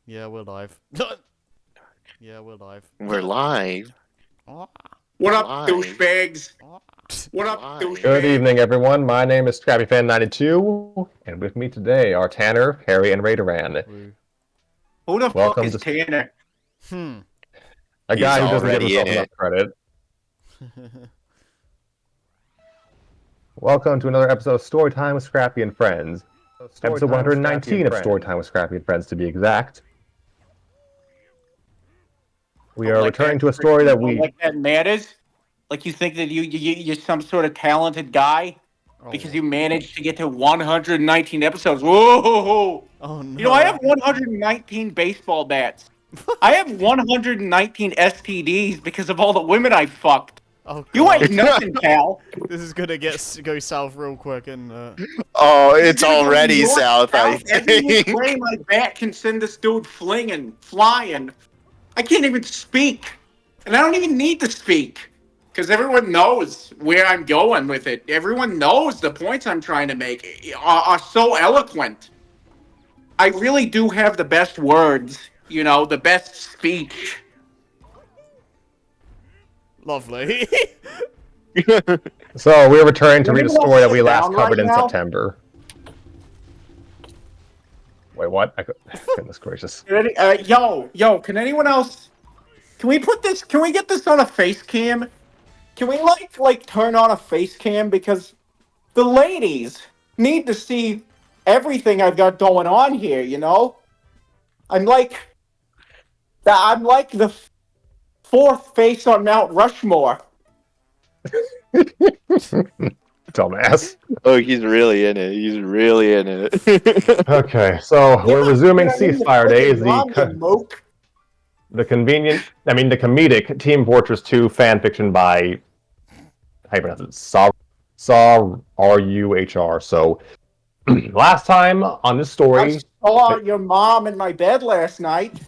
Yeah, we're live. Yeah, we're live. We're live. Oh, What up, Live. douchebags? oh. What up, Live. douchebags? Good evening, everyone. My name is Scrappy Fan 92, and with me today are Tanner, Harry, and Raideran. Woo. Who the fuck Welcome is to Tanner? a He's guy who doesn't give already himself in enough it. credit. Welcome to another episode of Storytime with Scrappy and Friends. Episode 119 of Storytime with Scrappy and Friends, to be exact. We are returning to a story that we... Like that matters? Like you think that you're some sort of talented guy? Because you managed to get to 119 episodes. Whoa! Oh no. You know, I have 119 baseball bats. I have 119 STDs because of all the women I fucked. Oh god. You ain't nothing, pal. This is gonna go south real quick and Oh, it's You're gonna go already north, south, I Every which think. way my bat can send this dude flying. I can't even speak. And I don't even need to speak. Because everyone knows where I'm going with it. Everyone knows the points I'm trying to make are so eloquent. I really do have the best words, you know, the best speech. lovely. So, we're returning to Can read a anyone story that we sit last down covered right in now? September. Wait, what? Goodness gracious. Yo, can anyone else... Can we get this on a face cam? Can we, like turn on a face cam? Because the ladies need to see everything I've got going on here, you know? I'm like the fourth face on Mount Rushmore. Dumbass. Oh, he's really in it. He's really in it. Okay, so we're resuming Get in the Ceasefire days. friggin' ramen, moke. The comedic Team Fortress 2 fan fiction by, how you pronounce it? Saw R-U-H-R. So, last time on this I story, saw your mom in my bed last night.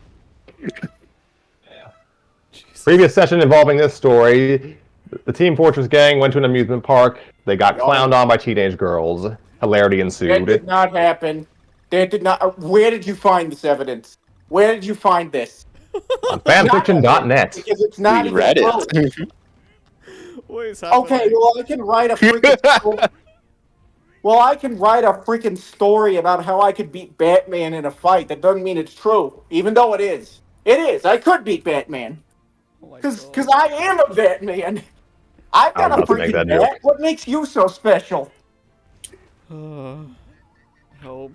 previous session involving this story, the Team Fortress gang went to an amusement park. They got clowned on by teenage girls. Hilarity That ensued. did not happen. That did not. Where did you find this evidence? Where did you find this? On fanfiction.net. Because it's not We even read true. it. What is happening? Okay, well, I can write a freaking. Well, I can write a freaking story about how I could beat Batman in a fight. That doesn't mean it's true, even though it is. It is. I could beat Batman. Oh my Because God. I am a Batman. I've I was got a about to make freaking that joke. bat. What makes you so special? Help.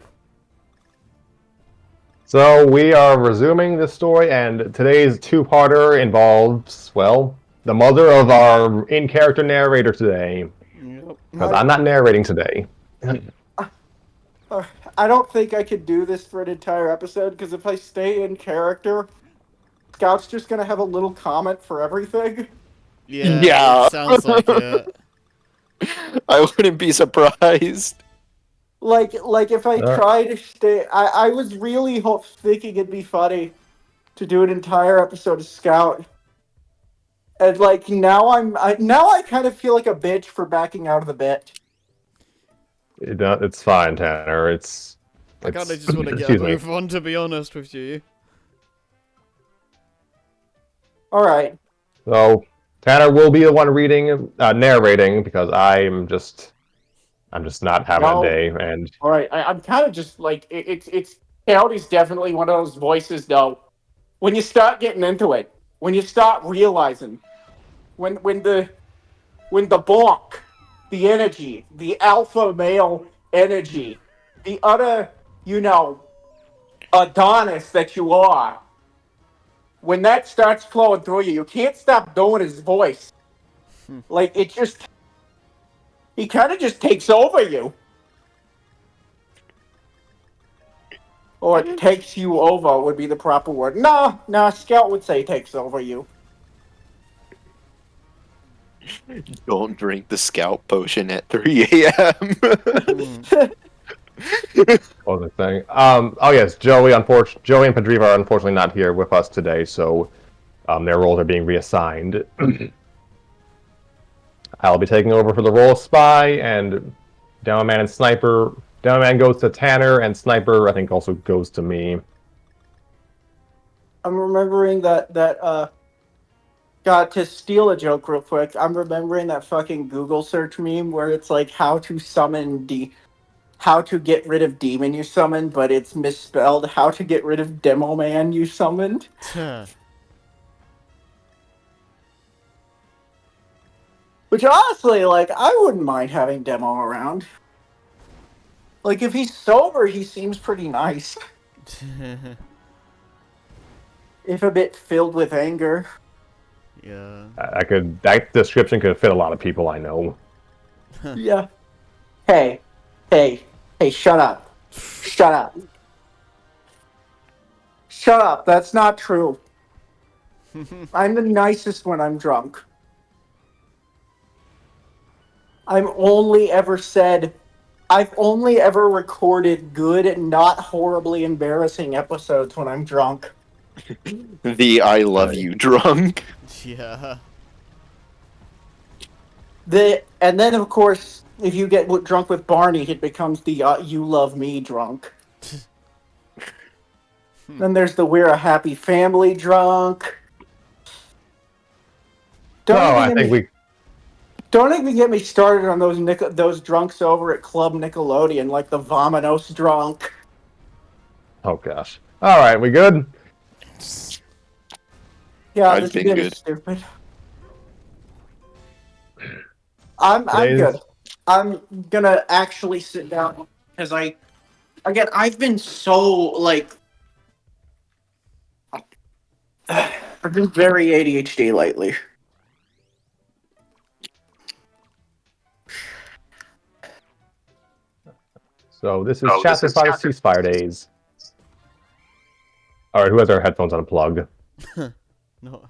So we are resuming this story, and today's two-parter involves, well, the mother of our in-character narrator today. Yep. Because I'm not narrating today. I don't think I could do this for an entire episode, because if I stay in character, Scout's just going to have a little comment for everything. Yeah. Yeah. It sounds like it. I wouldn't be surprised. Like if I try to stay... I was really thinking it'd be funny to do an entire episode of Scout. And, like, now I kind of feel like a bitch for backing out of the bit. It's fine, Tanner. I kind of just want to get a excuse me. move on, to be honest with you. Alright. So Tanner will be the one narrating, because I'm just not having a day. And Alright, I'm kind of just, like, it's Coyote's definitely one of those voices, though. When you start getting into it, when you start realizing, when the bonk, the energy, the alpha male energy, the utter, Adonis that you are, when that starts flowing through you, you can't stop doing his voice. Like, he kind of just takes over you. Or takes you over would be the proper word. No, Scout would say takes over you. Don't drink the scout potion at 3 a.m. what was I saying? Oh yes, Joey and Padriva are unfortunately not here with us today, so their roles are being reassigned. I'll be taking over for the role of spy, and Downman and Sniper Demo Man goes to Tanner, and Sniper, I think, also goes to me. I'm remembering that got to steal a joke real quick. I'm remembering that fucking Google search meme where it's like how to get rid of demon you summoned, but it's misspelled how to get rid of demo man you summoned. Which honestly, like, I wouldn't mind having demo around. Like, if he's sober, he seems pretty nice. If a bit filled with anger. Yeah. That description could fit a lot of people I know. Yeah. Hey, shut up. Shut up. Shut up, that's not true. I'm the nicest when I'm drunk. I've only ever recorded good and not horribly embarrassing episodes when I'm drunk. The I love Right. you drunk. Yeah. And then, of course, if you get drunk with Barney, it becomes the you love me drunk. Then there's the we're a happy family drunk. I think we. Don't even get me started on those drunks over at Club Nickelodeon, like the Vominos drunk. Oh gosh. All right, we good? Yeah, I've this been bit good. is stupid. I'm good. I'm gonna actually sit down because I've been so like I've been very ADHD lately. So this is Chapter 5 of Ceasefire Days. All right, who has our headphones unplugged? No.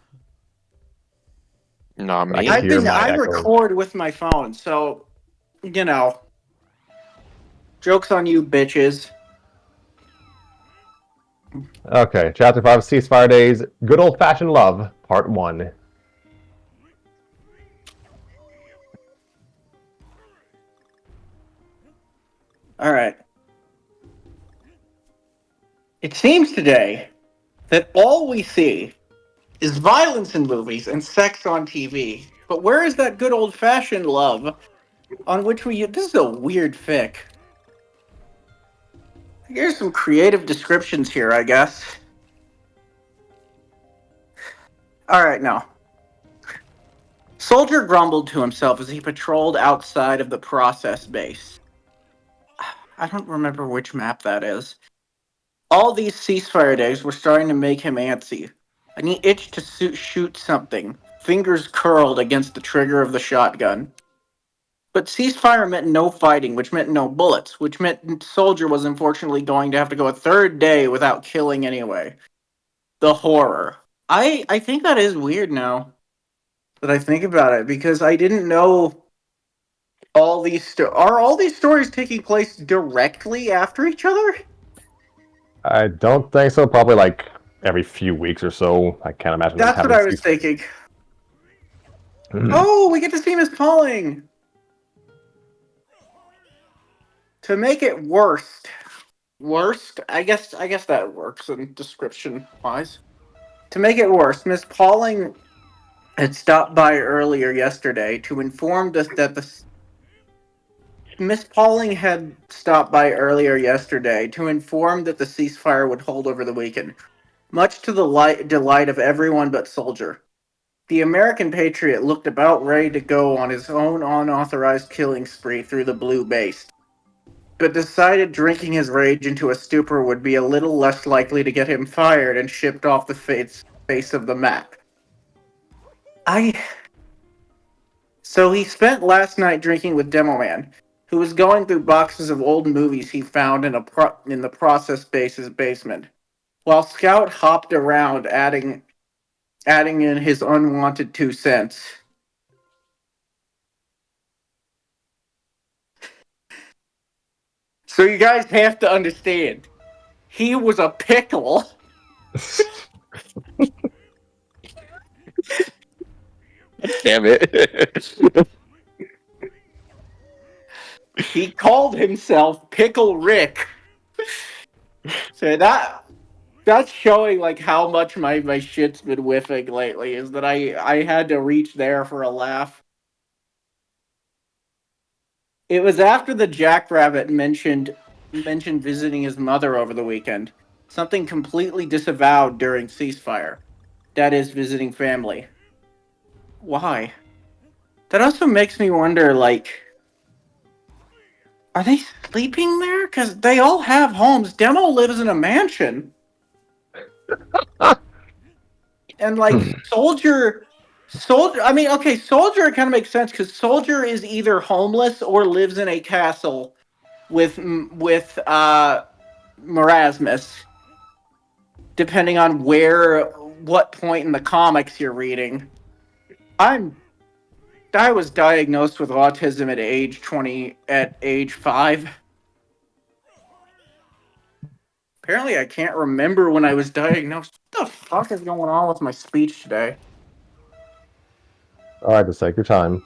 Nah, me. I record with my phone, so you know. Joke's on you, bitches. Okay, Chapter 5 of Ceasefire Days, Good Old Fashioned Love, Part 1. Alright. It seems today that all we see is violence in movies and sex on TV. But where is that good old fashioned love on which we. This is a weird fic. Here's some creative descriptions here, I guess. Alright, now. Soldier grumbled to himself as he patrolled outside of the process base. I don't remember which map that is. All these ceasefire days were starting to make him antsy, and he itched to shoot something, fingers curled against the trigger of the shotgun. But ceasefire meant no fighting, which meant no bullets, which meant Soldier was unfortunately going to have to go a third day without killing anyway. The horror. I think that is weird now that I think about it, because I didn't know are all these stories taking place directly after each other? I don't think so. Probably like every few weeks or so. I can't imagine That's what I was thinking. Oh, we get to see Miss Pauling! To make it worst, I guess that works in description wise. To make it worse, Miss Pauling had stopped by earlier yesterday to inform us that Miss Pauling had stopped by earlier yesterday to inform that the ceasefire would hold over the weekend, much to the delight of everyone but Soldier. The American Patriot looked about ready to go on his own unauthorized killing spree through the blue base, but decided drinking his rage into a stupor would be a little less likely to get him fired and shipped off the face of the map. So he spent last night drinking with Demo Man, who was going through boxes of old movies he found in the process base's basement, while Scout hopped around adding in his unwanted 2 cents. So you guys have to understand, he was a pickle. Damn it. He called himself Pickle Rick. So that's showing like how much my shit's been whiffing lately. Is that I had to reach there for a laugh. It was after the Jackrabbit mentioned visiting his mother over the weekend. Something completely disavowed during Ceasefire. That is visiting family. Why? That also makes me wonder, like, are they sleeping there? Because they all have homes. Demo lives in a mansion. And, like, Soldier, I mean, okay, Soldier, it kind of makes sense because Soldier is either homeless or lives in a castle with Marasmus, depending on what point in the comics you're reading. I was diagnosed with autism at age 5. Apparently, I can't remember when I was diagnosed. What the fuck is going on with my speech today? All right, just take your time.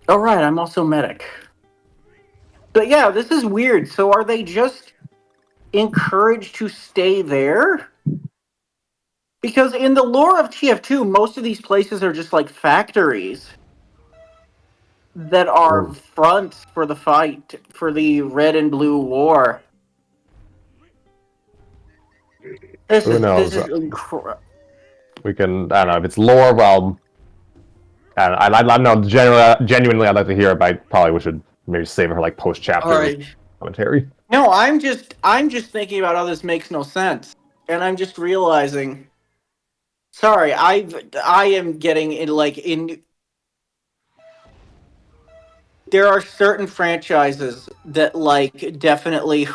Oh, right, I'm also medic. But yeah, this is weird. So are they just encouraged to stay there? Because in the lore of TF2, most of these places are just like factories that are fronts for the fight, for the red and blue war. Who This knows? is incredible. We can. I don't know if it's lore. Well, I know. Genuinely, I'd like to hear it. But I probably we should maybe save it for like post All chapter right. commentary. No, I'm just thinking about how this makes no sense, and I'm just realizing. Sorry, I am getting in like in. There are certain franchises that like definitely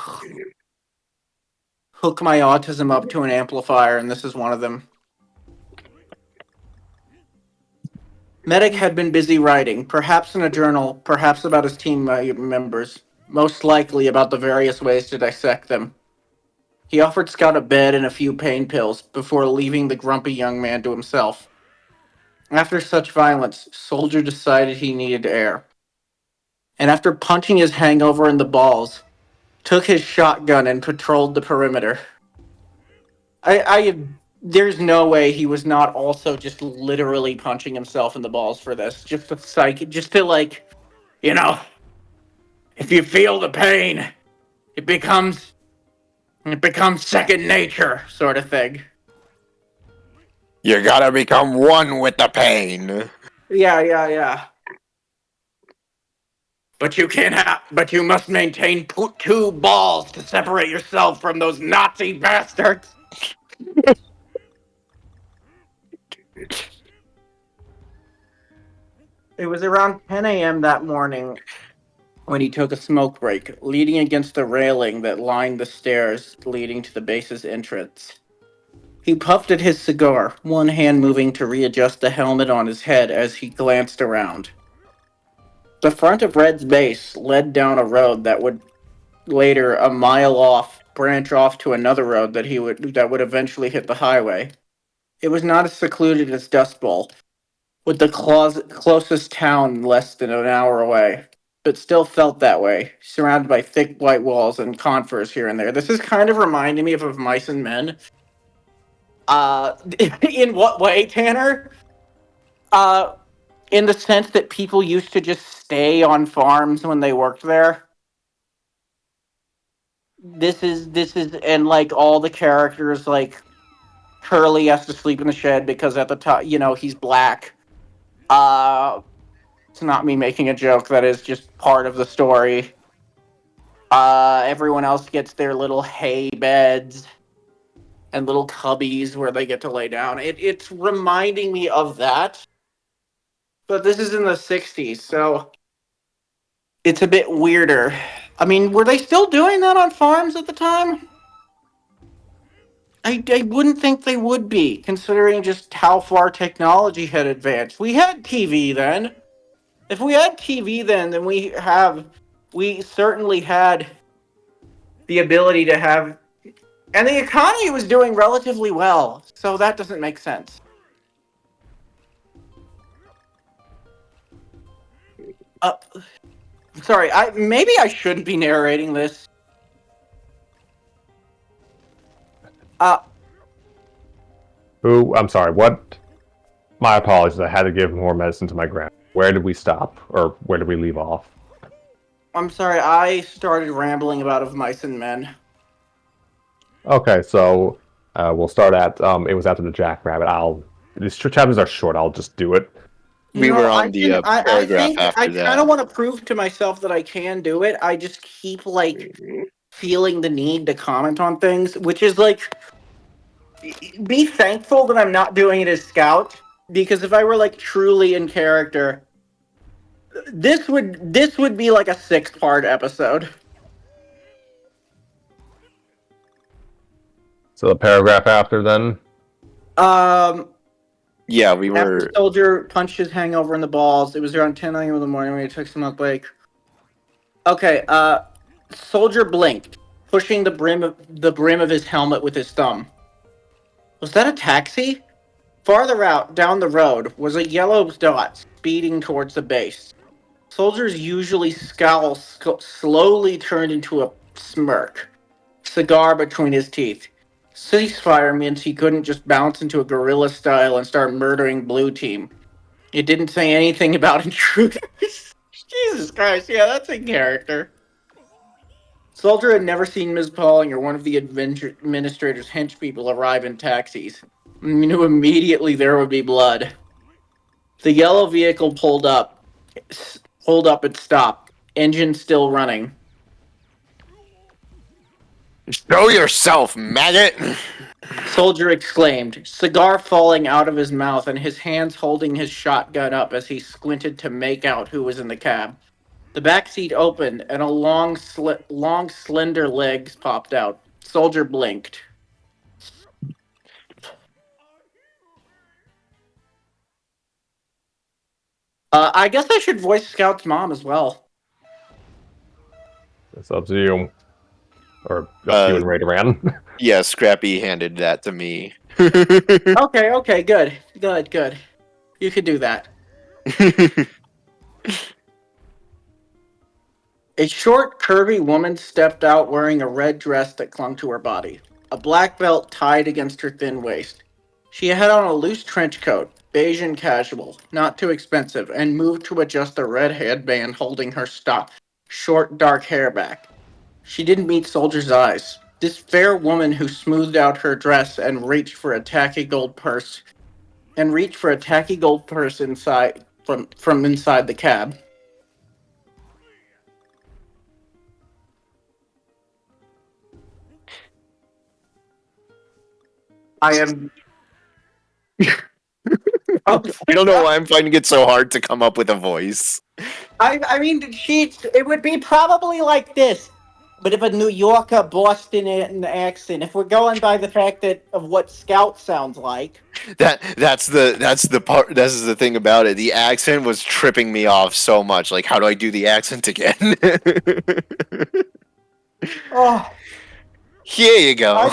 hook my autism up to an amplifier, and this is one of them. Medic had been busy writing, perhaps in a journal, perhaps about his team members, most likely about the various ways to dissect them. He offered Scout a bed and a few pain pills before leaving the grumpy young man to himself. After such violence, Soldier decided he needed air, and after punching his hangover in the balls, took his shotgun and patrolled the perimeter. I there's no way he was not also just literally punching himself in the balls for this. Just to like, you know, if you feel the pain, it becomes it becomes second nature, sort of thing. You gotta become one with the pain. Yeah. But you must maintain two balls to separate yourself from those Nazi bastards. It was around 10 a.m. that morning when he took a smoke break, leaning against the railing that lined the stairs leading to the base's entrance. He puffed at his cigar, one hand moving to readjust the helmet on his head as he glanced around. The front of Red's base led down a road that would later, a mile off, branch off to another road that would eventually hit the highway. It was not as secluded as Dust Bowl, with the closest town less than an hour away, but still felt that way, surrounded by thick white walls and conifers here and there. This is kind of reminding me of Mice and Men. In what way, Tanner? Uh, in the sense that people used to just stay on farms when they worked there. This is and like all the characters, like Curly has to sleep in the shed because at the top, he's black. It's not me making a joke. That is just part of the story. Everyone else gets their little hay beds and little cubbies where they get to lay down. It's reminding me of that, but this is in the '60s, so it's a bit weirder. I mean, were they still doing that on farms at the time? I wouldn't think they would be, considering just how far technology had advanced. We had TV then. If we had TV then we certainly had the ability to have, and the economy was doing relatively well, so that doesn't make sense. Sorry, maybe I shouldn't be narrating this. I'm sorry, what? My apologies, I had to give more medicine to my grandma. Where did we stop? Or where did we leave off? I'm sorry, I started rambling about Of Mice and Men. Okay, so we'll start at, it was after the Jackrabbit. These chapters are short, I'll just do it. We were on the I paragraph think after I that. kind of want to prove to myself that I can do it. I just keep, like, feeling the need to comment on things, which is, like, be thankful that I'm not doing it as Scout, because if I were, like, truly in character, this would be like a 6-part episode. So the paragraph after then? Yeah, we After were. Soldier punched his hangover in the balls, it was around 10 a.m. in the morning when he took some milk break. Okay, Soldier blinked, pushing the brim of his helmet with his thumb. Was that a taxi? Farther out, down the road, was a yellow dot speeding towards the base. Soldier's usually scowl slowly turned into a smirk, cigar between his teeth. Ceasefire means he couldn't just bounce into a guerrilla style and start murdering Blue Team. It didn't say anything about intruders. Jesus Christ, yeah, that's a character. Soldier had never seen Ms. Pauling or one of the administrator's hench people arrive in taxis. He knew immediately there would be blood. The yellow vehicle pulled up and stopped, engine still running. Show yourself, maggot! Soldier exclaimed, cigar falling out of his mouth and his hands holding his shotgun up as he squinted to make out who was in the cab. The back seat opened and a long, slender legs popped out. Soldier blinked. I guess I should voice Scout's mom as well. It's up to you. Or up to you and Ray Duran. Yeah, Scrappy handed that to me. Okay, good. You could do that. A short, curvy woman stepped out wearing a red dress that clung to her body, a black belt tied against her thin waist. She had on a loose trench coat, beige and casual, not too expensive, and moved to adjust the red headband holding her short, dark hair back. She didn't meet Soldier's eyes. This fair woman who smoothed out her dress and reached for a tacky gold purse inside from inside the cab. I am. I don't know why I'm finding it so hard to come up with a voice. I mean, it would be probably like this, but if a New Yorker, Boston accent. If we're going by the fact of what Scout sounds like. That's the part. This is the thing about it. The accent was tripping me off so much. Like, how do I do the accent again? Oh, Here you go.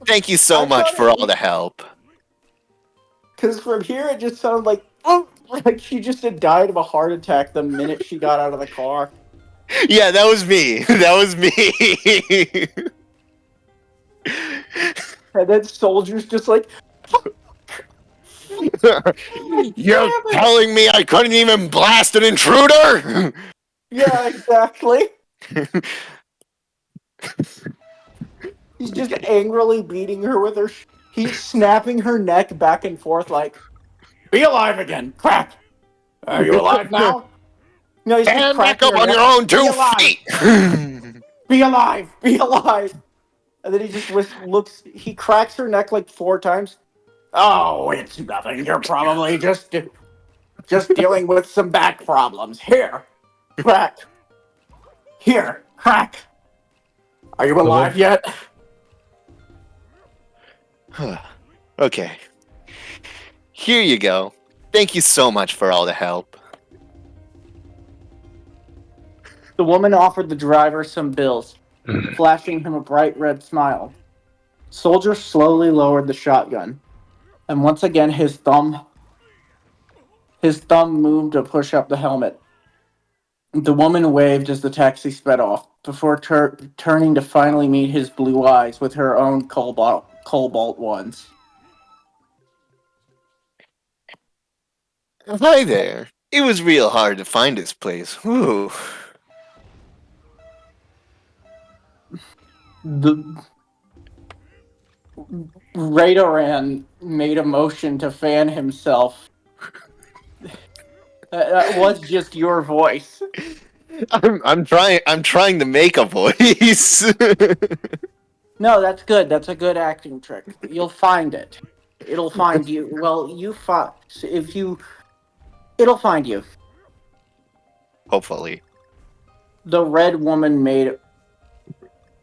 Thank you so I much thought for it all was- the help. Because from here it just sounded like, oh, like she just had died of a heart attack the minute she got out of the car. Yeah, that was me. That was me. And then Soldier's just like, You're telling me I couldn't even blast an intruder? yeah, exactly. He's just angrily beating her with her. He's snapping her neck back and forth like, "Be alive again, crap! Are you alive now?" No, he's just Stand back cracking up her on neck. your own Be 2 alive! feet. Be alive! Be alive! And then he just looks. He cracks her neck like 4 times. Oh, it's nothing. You're probably just dealing with some back problems. Here, crack. Here, crack. Are you alive yet? Okay. Here you go. Thank you so much for all the help. The woman offered the driver some bills, flashing him a bright red smile. Soldier slowly lowered the shotgun, and once again his thumb moved to push up the helmet. The woman waved as the taxi sped off, before turning to finally meet his blue eyes with her own cobalt ones. Hi there. It was real hard to find this place. Whew. The Radoran made a motion to fan himself. That was just your voice. I'm trying to make a voice. No, that's good. That's a good acting trick. You'll find it. It'll find you. Well, if you, it'll find you. Hopefully. The red woman made.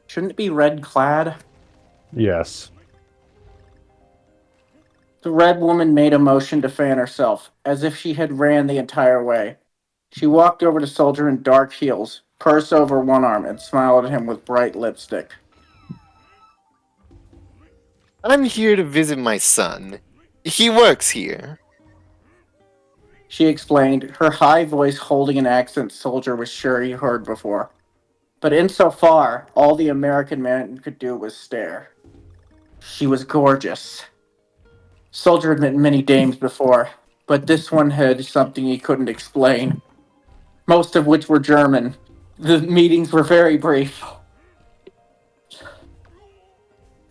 Shouldn't it be red clad? Yes. The red woman made a motion to fan herself, as if she had ran the entire way. She walked over to Soldier in dark heels, purse over one arm, and smiled at him with bright lipstick. I'm here to visit my son. He works here. She explained, her high voice holding an accent Soldier was sure he heard before. But insofar, all the American man could do was stare. She was gorgeous. Soldier had met many dames before, but this one had something he couldn't explain, most of which were German. The meetings were very brief.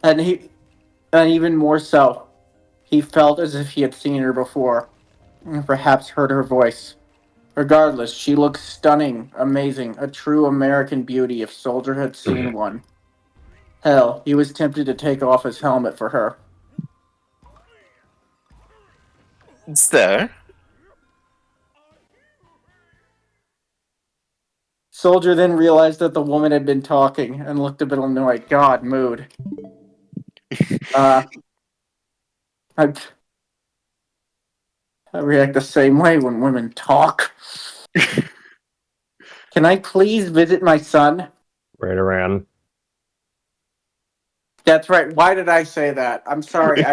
And even more so, he felt as if he had seen her before, and perhaps heard her voice. Regardless, she looked stunning, amazing, a true American beauty if Soldier had seen one. Hell, he was tempted to take off his helmet for her. Sir? Soldier then realized that the woman had been talking and looked a bit annoyed. God, mood. I react the same way when women talk. Can I please visit my son? Radoran. That's right. Why did I say that? I'm sorry.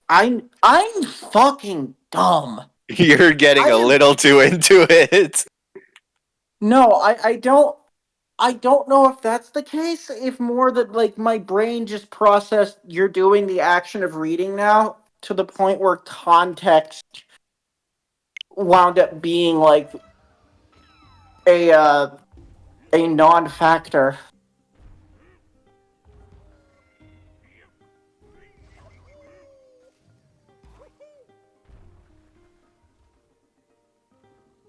I'm fucking dumb. You're getting a little too into it. No, I don't know if that's the case. If more that like my brain just processed you're doing the action of reading now to the point where context wound up being like a non-factor.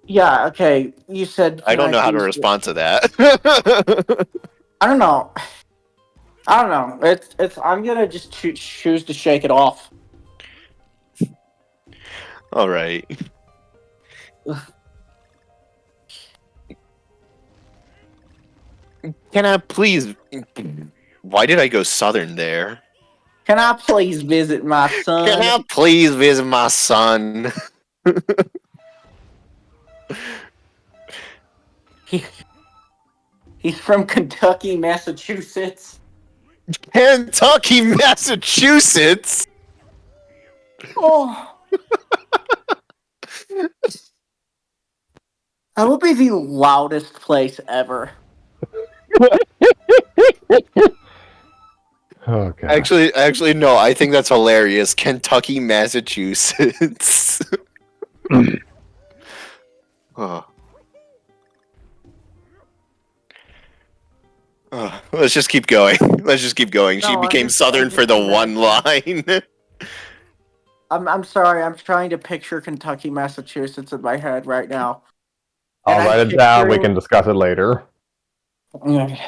Yeah, okay. You said I can don't know how to please- respond to that. I don't know. I don't know. It's I'm gonna just choose to shake it off. All right. Can I please? Why did I go southern there? Can I please visit my Can son? I please visit my son? He's from Kentucky, Massachusetts. Kentucky, Massachusetts. Oh. That would be the loudest place ever. Oh god. Actually, no. I think that's hilarious. Kentucky, Massachusetts. Oh. Let's just keep going. Let's just keep going. She No, became I'm southern for just the one line. I'm sorry, I'm trying to picture Kentucky, Massachusetts in my head right now. I'll And write I'm it down. We picturing- can discuss it later. Alright.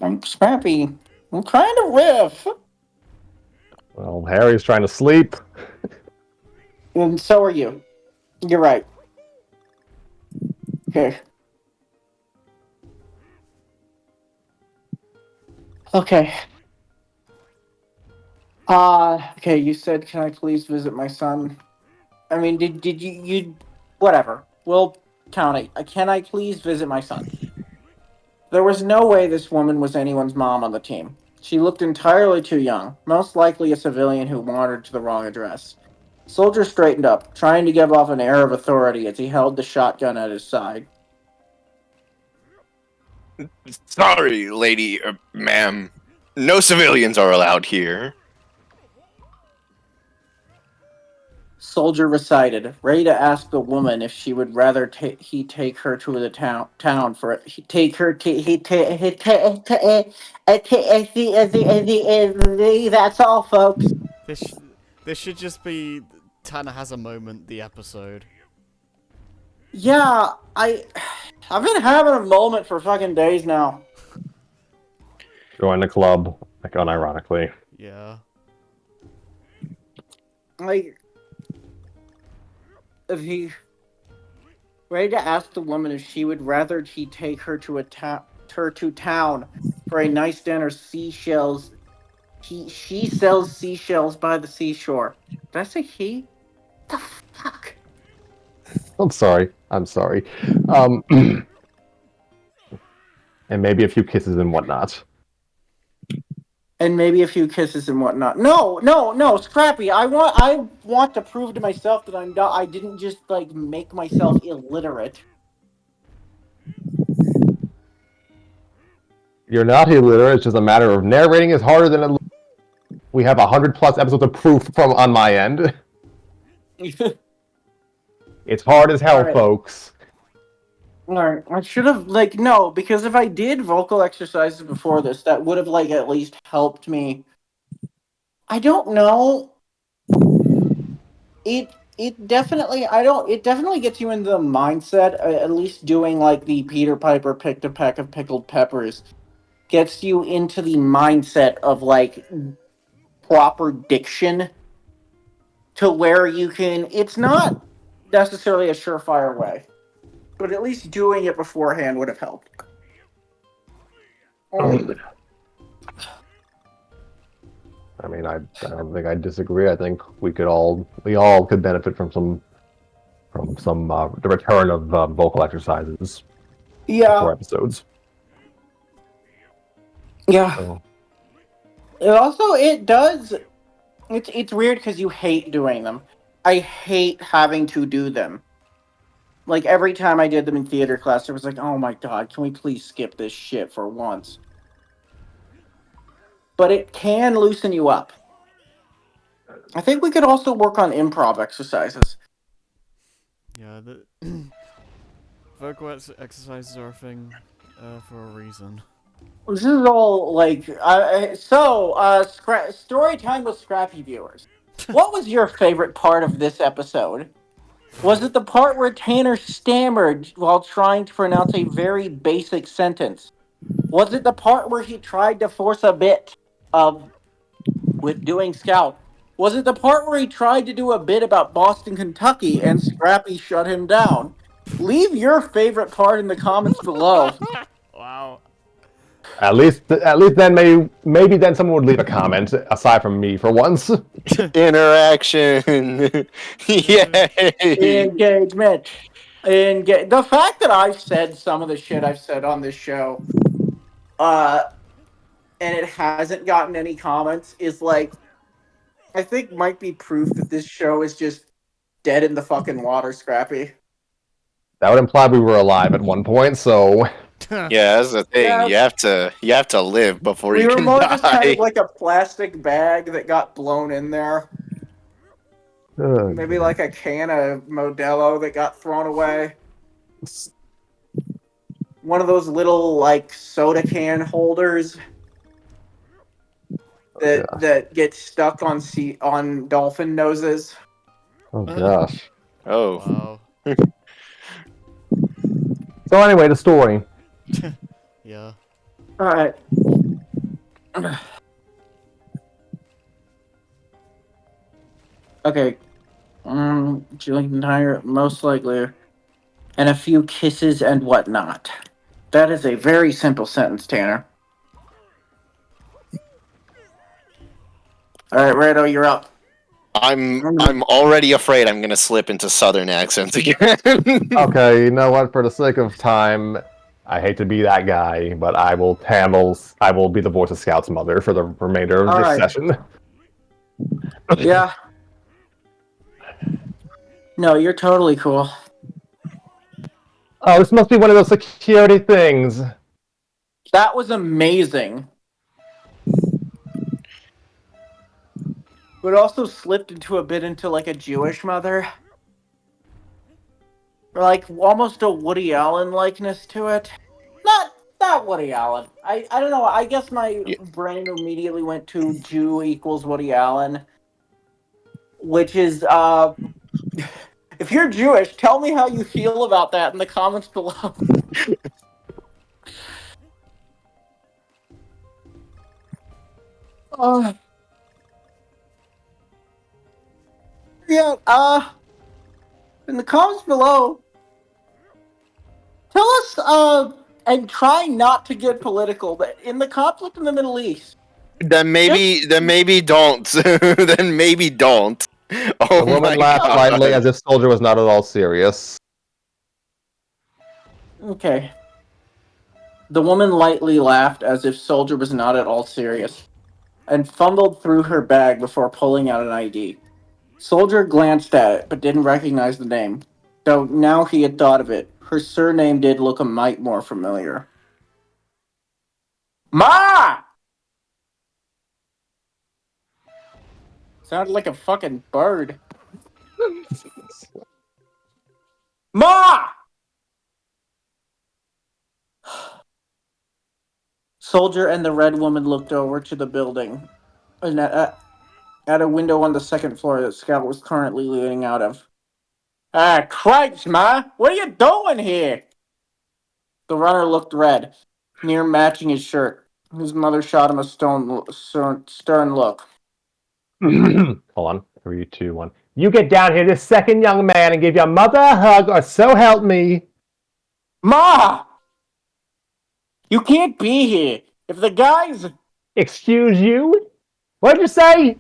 I'm Scrappy. I'm trying to riff. Well, Harry's trying to sleep. And so are you. You're right. Okay. Okay. Okay, you said, can I please visit my son? I mean, did you whatever. We'll count it. Can I please visit my son? There was no way this woman was anyone's mom on the team. She looked entirely too young, most likely a civilian who wandered to the wrong address. Soldier straightened up, trying to give off an air of authority as he held the shotgun at his side. Sorry, lady, ma'am. No civilians are allowed here. Soldier recited, ready to ask the woman if she would rather he take her to the town for he take her to that's all, folks. This this should just be Tanner has a moment. The episode. Yeah, I've been having a moment for fucking days now. Join the club, like unironically. Yeah. Like, if he ready to ask the woman if she would rather he take her to town for a nice dinner. Seashells. She sells seashells by the seashore. Did I say he? The fuck? I'm sorry. And maybe a few kisses and whatnot. And maybe a few kisses and whatnot. No, Scrappy. I want to prove to myself that I'm not. I didn't just like make myself illiterate. You're not illiterate. It's just a matter of narrating is harder than we have 100+ episodes of proof from on my end. It's hard as hell, All right. folks. Alright, I should have no, because if I did vocal exercises before this, that would have at least helped me. I don't know. It definitely it definitely gets you into the mindset, at least doing the Peter Piper picked a peck of pickled peppers gets you into the mindset of proper diction to where you can it's not necessarily a surefire way. But at least doing it beforehand would have helped. I mean, I don't think I disagree. I think we all could benefit from some the return of vocal exercises for Yeah, episodes. yeah. So, It does. It's weird because you hate doing them. I hate having to do them. Every time I did them in theater class, it was oh my god, can we please skip this shit for once? But it can loosen you up. I think we could also work on improv exercises. Yeah. The vocal exercises are a thing for a reason. This is all story time with Scrappy viewers. What was your favorite part of this episode? Was it the part where Tanner stammered while trying to pronounce a very basic sentence? Was it the part where he tried to force a bit with doing Scout? Was it the part where he tried to do a bit about Boston, Kentucky, and Scrappy shut him down? Leave your favorite part in the comments below. Wow. at least then maybe then someone would leave a comment aside from me for once. Interaction. Yay. Engagement. The fact that I've said some of the shit I've said on this show, and it hasn't gotten any comments is I think might be proof that this show is just dead in the fucking water, Scrappy. That would imply we were alive at one point. So Yeah, that's the thing. Yeah. You have to live before We you were can more die. just kind of like a plastic bag that got blown in there. Maybe a can of Modelo that got thrown away. One of those little soda can holders that get stuck on dolphin noses. Oh gosh. Oh. Wow. So anyway, the story. Yeah. All right. Okay. Julie McIntyre, most likely, and a few kisses and whatnot. That is a very simple sentence, Tanner. All right, Rado, you're up. I'm already afraid I'm gonna slip into southern accents again. Okay, you know what? For the sake of time, I hate to be that guy, but I will be the voice of Scout's mother for the remainder of All this right. session. Yeah. No, you're totally cool. Oh, this must be one of those security things. That was amazing. But also slipped into a bit into like a Jewish mother. Or like almost a Woody Allen likeness to it. Not Woody Allen. I don't know. I guess my Yeah. brain immediately went to Jew equals Woody Allen, which is if you're Jewish, tell me how you feel about that in the comments below. uh, yeah, in the comments below, tell us and try not to get political, but in the conflict in the Middle East, Then maybe, don't. Then maybe don't. The Oh woman my laughed lightly god. as if Soldier was not at all serious. okay. The woman lightly laughed as if Soldier was not at all serious, and fumbled through her bag before pulling out an ID. Soldier glanced at it, but didn't recognize the name. Though now he had thought of it, her surname did look a mite more familiar. Ma! Sounded like a fucking bird. Ma! Soldier and the red woman looked over to the building, and at a window on the second floor that Scout was currently leaning out of. Ah, cripes, Ma! What are you doing here? The runner looked red, near matching his shirt. His mother shot him a stern look. Hold on. 3, 2, 1. You get down here this second, young man, and give your mother a hug, or so help me. Ma! You can't be here. If the guys... Excuse you? What'd you say?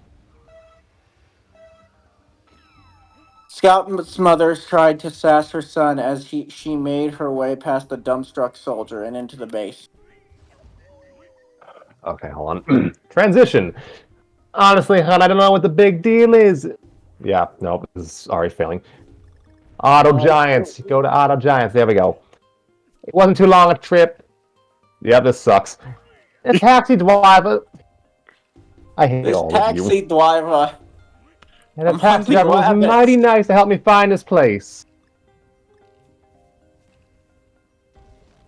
Scout's mother tried to sass her son as she made her way past the dumbstruck soldier and into the base. Okay, hold on. Transition. Honestly, hon, I don't know what the big deal is. Yeah, no, this is already failing. Auto Giants. Go to Auto Giants. There we go. It wasn't too long a trip. Yeah, this sucks. A taxi driver. I hate This all of you. taxi driver... And the I'm taxi hunting driver was rabbits. mighty nice to help me find this place.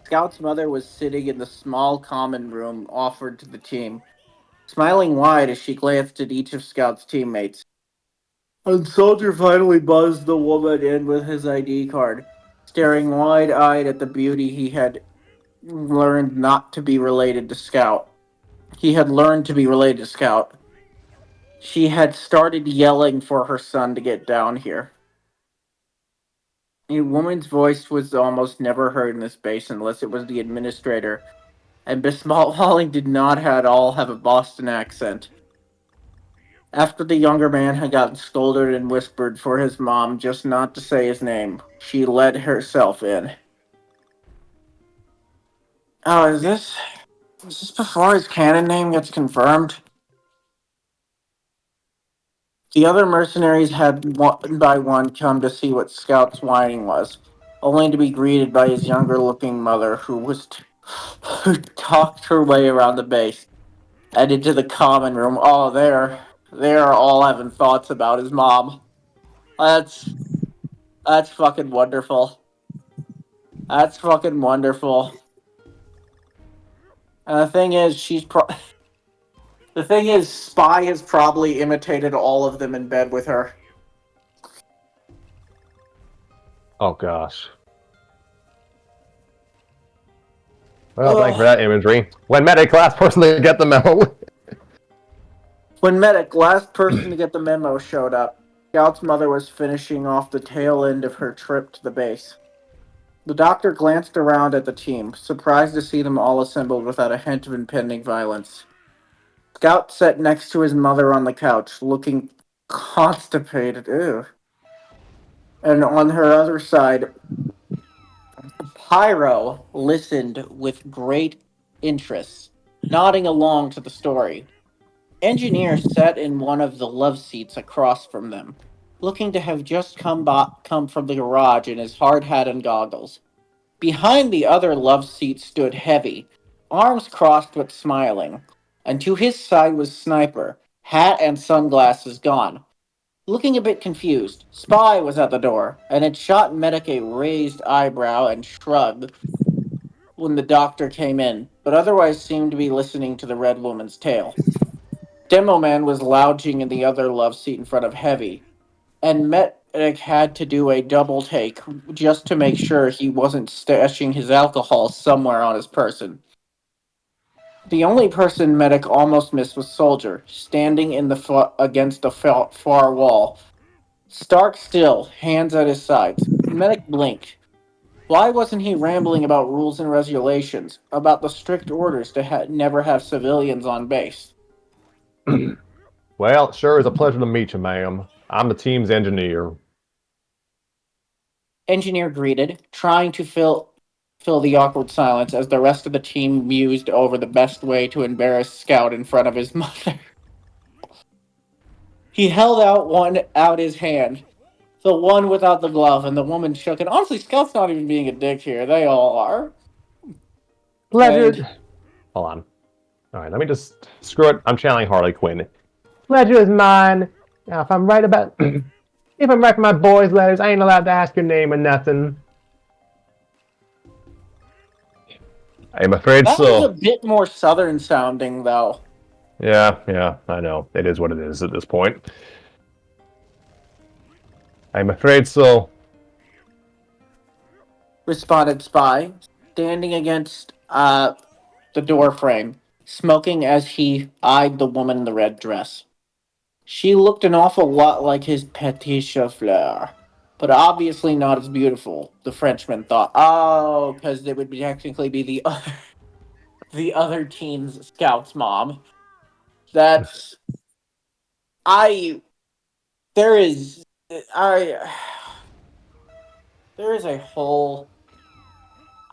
Scout's mother was sitting in the small common room offered to the team, smiling wide as she glanced at each of Scout's teammates. And Soldier finally buzzed the woman in with his ID card, staring wide-eyed at the beauty he had learned not to be related to Scout. He had learned to be related to Scout. She had started yelling for her son to get down here. A woman's voice was almost never heard in this base unless it was the administrator, and Bismalt Walling did not at all have a Boston accent. After the younger man had gotten scolded and whispered for his mom just not to say his name, she let herself in. Oh, is this before his canon name gets confirmed? The other mercenaries had one by one come to see what Scout's whining was, only to be greeted by his younger-looking mother, who talked her way around the base and into the common room. Oh, they're all having thoughts about his mom. That's fucking wonderful. That's fucking wonderful. And the thing is, the thing is, Spy has probably imitated all of them in bed with her. Oh, gosh. Well, thanks for that imagery. When medic, last person to get the memo. When Medic, last person to get the memo, showed up, Scout's mother was finishing off the tail end of her trip to the base. The doctor glanced around at the team, surprised to see them all assembled without a hint of impending violence. Scout sat next to his mother on the couch, looking constipated. Ew. And on her other side, Pyro listened with great interest, nodding along to the story. Engineer sat in one of the love seats across from them, looking to have just come from the garage in his hard hat and goggles. Behind the other love seat stood Heavy, arms crossed but smiling, and to his side was Sniper, hat and sunglasses gone. Looking a bit confused, Spy was at the door, and had shot Medic a raised eyebrow and shrugged when the doctor came in, but otherwise seemed to be listening to the Red Woman's tale. Demo Man was lounging in the other love seat in front of Heavy, and Medic had to do a double take just to make sure he wasn't stashing his alcohol somewhere on his person. The only person Medic almost missed was Soldier, standing in the against the far wall, stark still, hands at his sides. Medic blinked. Why wasn't he rambling about rules and regulations, about the strict orders to never have civilians on base? Well, it sure is a pleasure to meet you, ma'am. I'm the team's engineer. Engineer greeted, trying to fill the awkward silence as the rest of the team mused over the best way to embarrass Scout in front of his mother. He held out his hand, the one without the glove, and the woman shook it. Honestly, Scout's not even being a dick here. They all are. Pleasure. And Hold on. All right, let me just screw it. I'm channeling Harley Quinn. Pleasure is mine. Now, if I'm right about, if I'm right for my boys' letters, I ain't allowed to ask your name or nothing. I'm afraid that was a so. bit more southern sounding, though. Yeah, I know. It is what it is at this point. I'm afraid so. Responded Spy, standing against the door frame, smoking as he eyed the woman in the red dress. She looked an awful lot like his petit chauffeur, but obviously not as beautiful, the Frenchman thought. Oh, because it would technically be the other team's scout's mom. That's I there is I there is a whole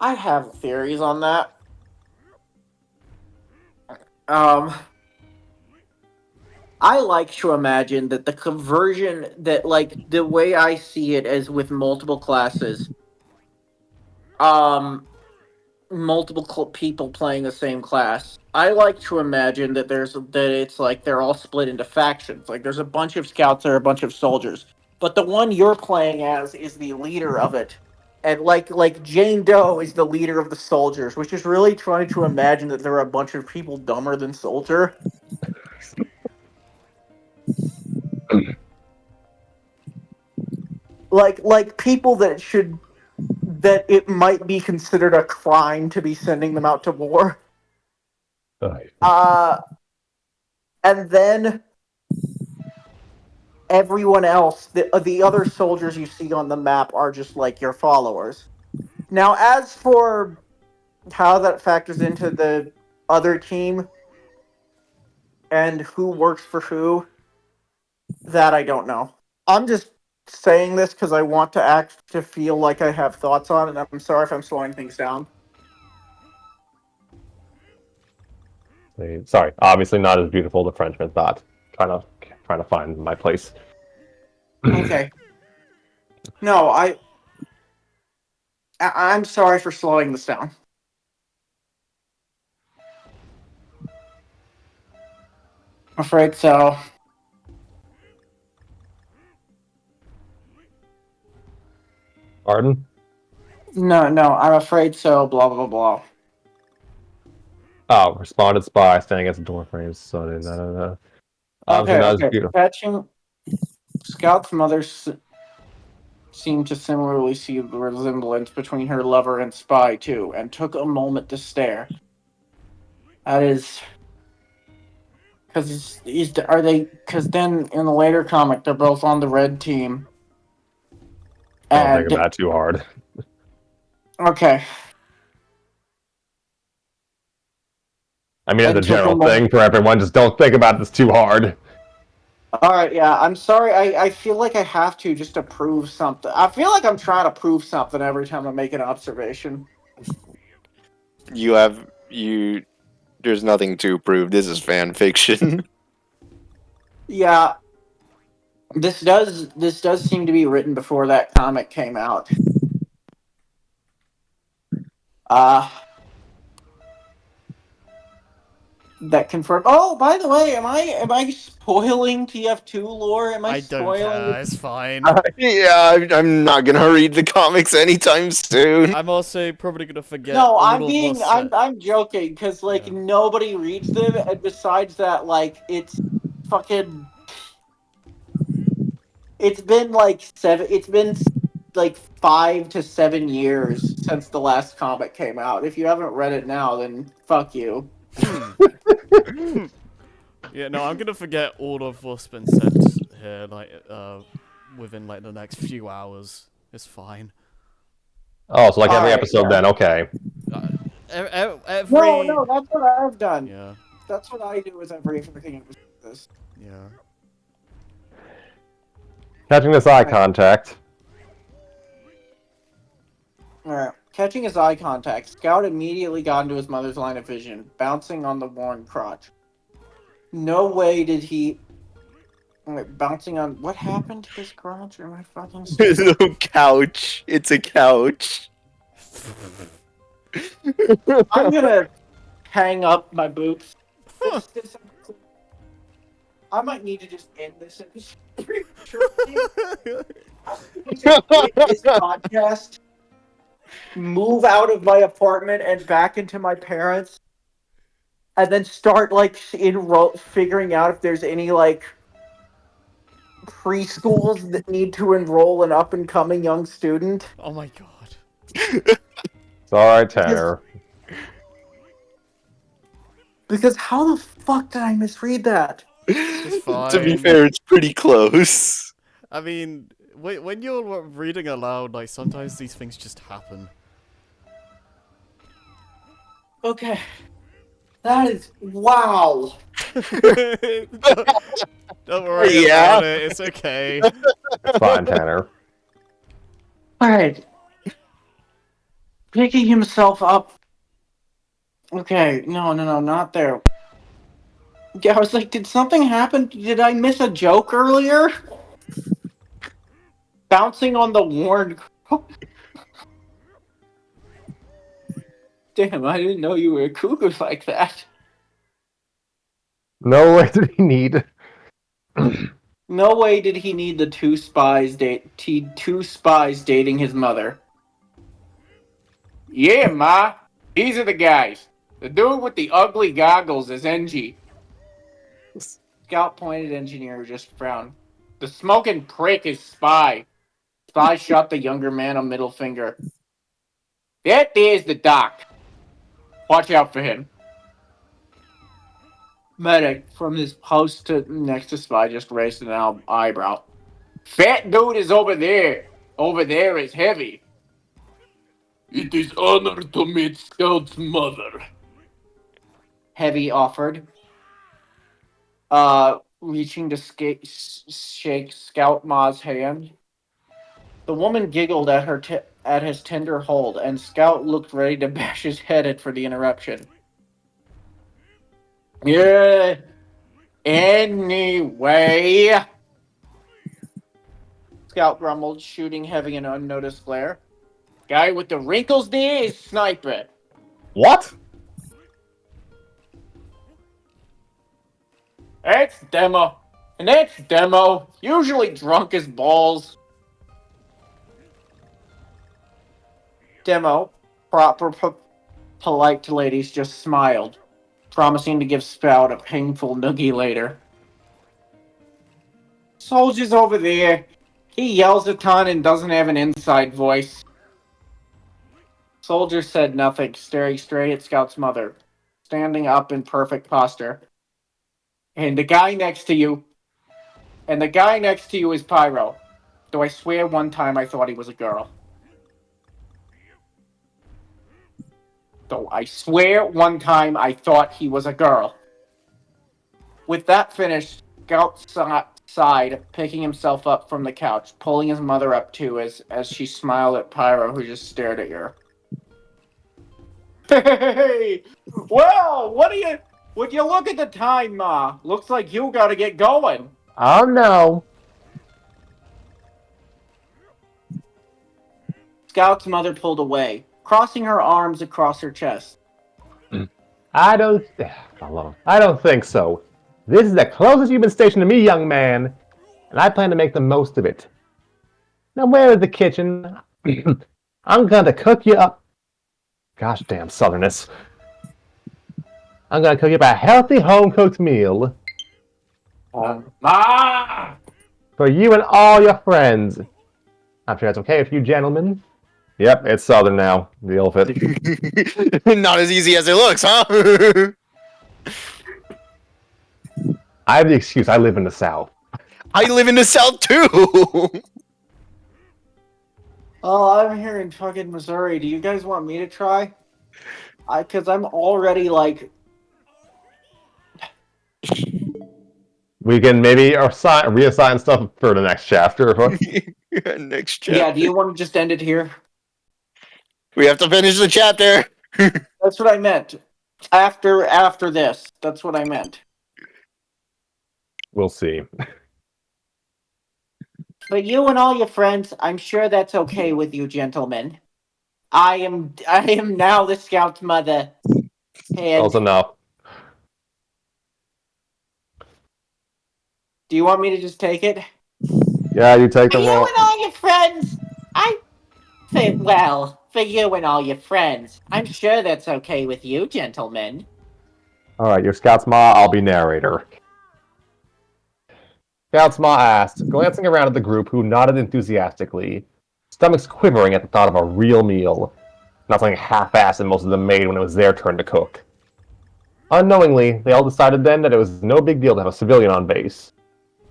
I have theories on that. Um I like to imagine that the conversion that like the way I see it as with multiple classes, um multiple people playing the same class. I like to imagine that it's like they're all split into factions. Like there's a bunch of scouts or a bunch of soldiers, but the one you're playing as is the leader of it. And like Jane Doe is the leader of the soldiers, which is really trying to imagine that there are a bunch of people dumber than Soldier. Like people that it might be considered a crime to be sending them out to war. Uh and then everyone else, the other soldiers you see on the map are just like your followers. Now, as for how that factors into the other team and who works for who, that I don't know. I'm just saying this because I want to feel like I have thoughts on it. And I'm sorry if I'm slowing things down. Sorry, obviously not as beautiful as the Frenchman thought. Trying to find my place. Okay. No, I'm sorry for slowing this down. I'm afraid so. Pardon? No, I'm afraid so. Blah blah blah. Oh, responded Spy, standing against the door frames. So, obviously not as Okay. beautiful. Fetching Scout's mother seemed to similarly see the resemblance between her lover and Spy too, and took a moment to stare. That is, because are they? Because then in the later comic, they're both on the red team, Don't think and about it too hard. okay, I mean, as a and took a general moment. thing for everyone, just don't think about this too hard. All right, yeah, I'm sorry. I feel like I have to just to prove something. I feel like I'm trying to prove something every time I make an observation. You have you. There's nothing to prove. This is fan fiction. Yeah, This does seem to be written before that comic came out. Uh that confirmed. Oh, by the way, am I spoiling TF2 lore? Am I I don't spoiling? care. It's fine. Yeah, I'm not gonna read the comics anytime soon. I'm also probably gonna forget No, all of what's said. I'm joking because like Yeah. nobody reads them, and besides that, like it's fucking. It's been like seven. It's been like 5 to 7 years since the last comic came out. If you haven't read it now, then fuck you. Yeah, no, I'm gonna forget all of what's been said here, like, within, like, the next few hours. It's fine. Oh, so like every Alright, episode yeah. then, okay. Every... No, that's what I've done. Yeah, That's what I do with every freaking episode. yeah. Catching this eye contact. Alright. Catching his eye contact, Scout immediately got into his mother's line of vision, bouncing on the worn crotch. No way did he. Wait, bouncing on. What happened to his crotch? Am I fucking There's stupid? no couch. It's a couch. I'm gonna hang up my boots. I might need to just end this prematurely. Quit this podcast, move out of my apartment and back into my parents, and then start like figuring out if there's any like preschools that need to enroll an up and coming young student. Oh my god. It's alright, Tanner. Because how the fuck did I misread that? It's To be fine. fair, it's pretty close. I mean, when you're reading aloud, like, sometimes these things just happen. Okay. That is wow. Don't worry Yeah. about it, it's okay. It's fine, Tanner. Alright. Picking himself up. Okay, no, not there. Yeah, I was like, did something happen? Did I miss a joke earlier? Bouncing on the worn. Damn, I didn't know you were a cougar like that. No way did he need. No way did he need the two spies dating his mother. Yeah, Ma. These are the guys. The dude with the ugly goggles is NG. Scout pointed engineer just frowned. The smoking prick is Spy. Spy shot the younger man a middle finger. That there's the doc. Watch out for him. Medic from his post next to Spy just raised an eyebrow. Fat dude is over there. Over there is Heavy. It is honor to meet Scout's mother. Heavy offered. Reaching to shake Scout Ma's hand. The woman giggled at at his tender hold, and Scout looked ready to bash his head in for the interruption. Yeah. Anyway. Scout grumbled, shooting Heavy an unnoticed glare. Guy with the wrinkles there is Sniper. What? That's Demo. And that's Demo. Usually drunk as balls. Demo, proper polite to ladies, just smiled, promising to give Spout a painful noogie later. Soldier's over there. He yells a ton and doesn't have an inside voice. Soldier said nothing, staring straight at Scout's mother, standing up in perfect posture. And the guy next to you is Pyro. Though I swear one time I thought he was a girl. With that finished, Scout sighed, picking himself up from the couch, pulling his mother up too as she smiled at Pyro, who just stared at her. Hey! Well, would you look at the time, Ma? Looks like you gotta get going. Oh no. Scout's mother pulled away, crossing her arms across her chest. I don't think so. This is the closest you've been stationed to me, young man, and I plan to make the most of it. Now, where is the kitchen? I'm gonna cook you up. Gosh damn southernness. I'm gonna cook you up a healthy home-cooked meal Ah! for you and all your friends. I'm sure that's okay with you, gentlemen. Yep, it's southern now. Deal with it. Not as easy as it looks, huh? I have the excuse. I live in the South. I live in the South too. Oh, I'm here in fucking Missouri. Do you guys want me to try? Because I'm already like. We can maybe reassign stuff for the next chapter. Next chapter. Yeah, do you want to just end it here? We have to finish the chapter. That's what I meant. After this. That's what I meant. We'll see. For you and all your friends, I'm sure that's okay with you, gentlemen. I am now the Scout's mother. And Close enough. do you want me to just take it? Yeah, you take For the you role. and all your friends, for you and all your friends, I'm sure that's okay with you, gentlemen. All right, your Scout's Ma. I'll be narrator. Scout's Ma asked, glancing around at the group, who nodded enthusiastically, stomachs quivering at the thought of a real meal, not something half-assed most of them made when it was their turn to cook. Unknowingly, they all decided then that it was no big deal to have a civilian on base,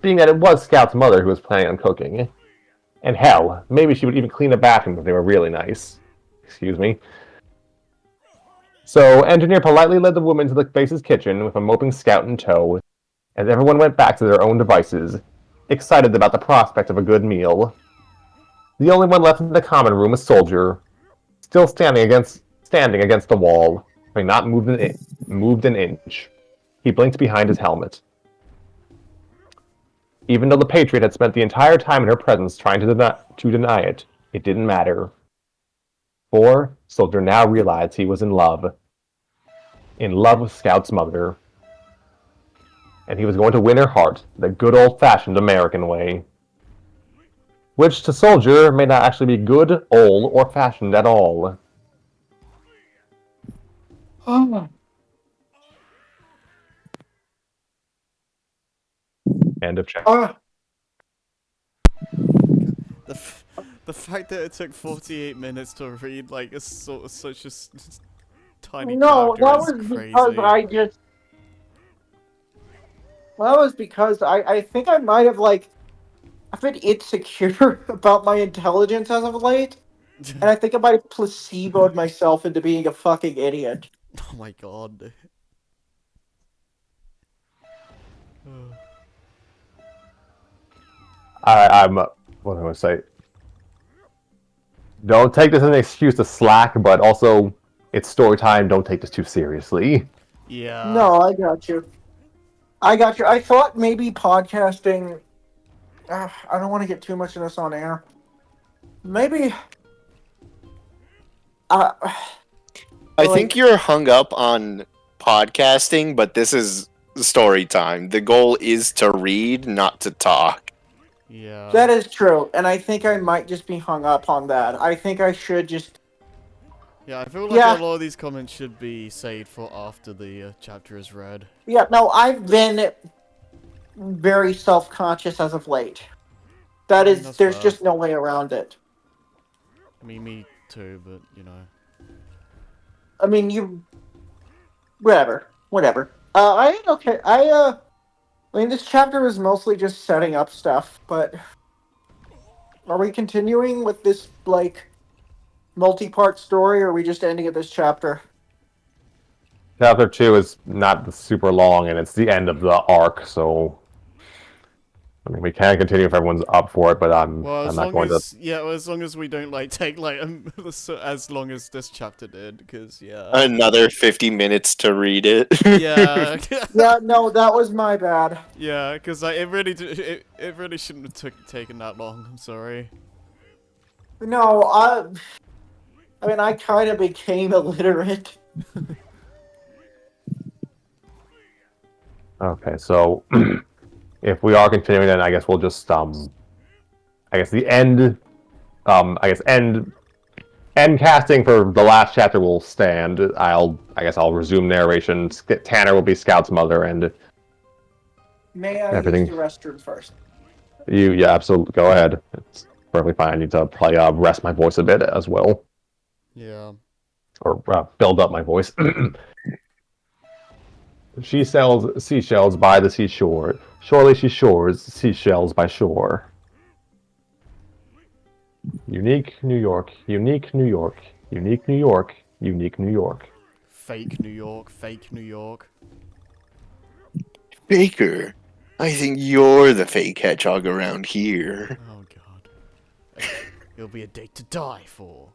being that it was Scout's mother who was planning on cooking. And hell, maybe she would even clean the bathrooms if they were really nice. Excuse me. So, Engineer politely led the woman to the base's kitchen with a moping Scout in tow, as everyone went back to their own devices, excited about the prospect of a good meal. The only one left in the common room was Soldier, still standing against the wall, having not moved an inch. He blinked behind his helmet. Even though the Patriot had spent the entire time in her presence trying to deny it, it didn't matter. For Soldier now realized he was in love. In love with Scout's mother. And he was going to win her heart the good old-fashioned American way. Which to Soldier may not actually be good, old, or fashioned at all. End of chapter. The fact that it took 48 minutes to read like such a tiny No, chapter that is was crazy. because I just. Well, that was because I think I might have like. I've been insecure about my intelligence as of late, and I think I might have placeboed myself into being a fucking idiot. Oh my god. I'm. What do I say? Don't take this as an excuse to slack, but also, it's story time. Don't take this too seriously. Yeah. No, I got you. I thought maybe podcasting. I don't want to get too much of this on air. Maybe. I Like- think you're hung up on podcasting, but this is story time. The goal is to read, not to talk. Yeah. That is true, and I think I might just be hung up on that. I think I should just. Yeah, I feel like Yeah. a lot of these comments should be saved for after the chapter is read. Yeah, no, I've been very self-conscious as of late. That's There's fair. just no way around it. I mean, me too, but you know. I mean, whatever. I mean, this chapter is mostly just setting up stuff, but are we continuing with this, like, multi-part story, or are we just ending at this chapter? Chapter 2 is not super long, and it's the end of the arc, so... I mean, we can continue if everyone's up for it, but I'm Well, as not long going as well, as long as we don't like take like as long as this chapter did, because yeah. Another 50 minutes to read it. Yeah. Yeah, no, that was my bad. Yeah, because like, it really shouldn't have taken that long. I'm sorry. No, I mean, I kind of became illiterate. Okay, so if we are continuing, then I guess we'll just I guess the end I guess end casting for the last chapter will stand. I guess I'll resume narration. Tanner will be Scout's mother, and May I everything. use the restroom first? Yeah, absolutely. Go ahead. It's perfectly fine. I need to probably rest my voice a bit as well, Yeah. or build up my voice. She sells seashells by the seashore. Surely she shores seashells by shore. Unique New York, unique New York, unique New York, unique New York. Fake New York, fake New York. Baker, I think you're the fake hedgehog around here. Oh god. It'll be a date to die for.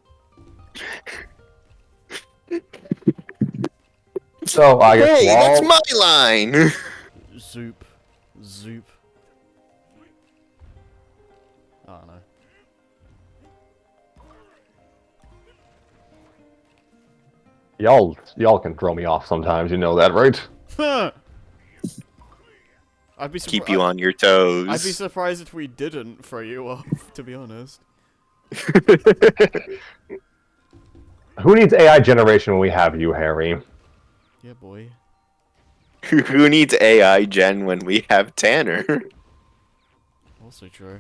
So I guess Hey, that's while my line! Zoop. Zoop. I don't know. y'all can throw me off sometimes, you know that, right? I'd be Keep you on your toes. I'd be surprised if we didn't throw you off, to be honest. Who needs AI generation when we have you, Harry? Yeah, boy. Who needs AI gen when we have Tanner? Also true.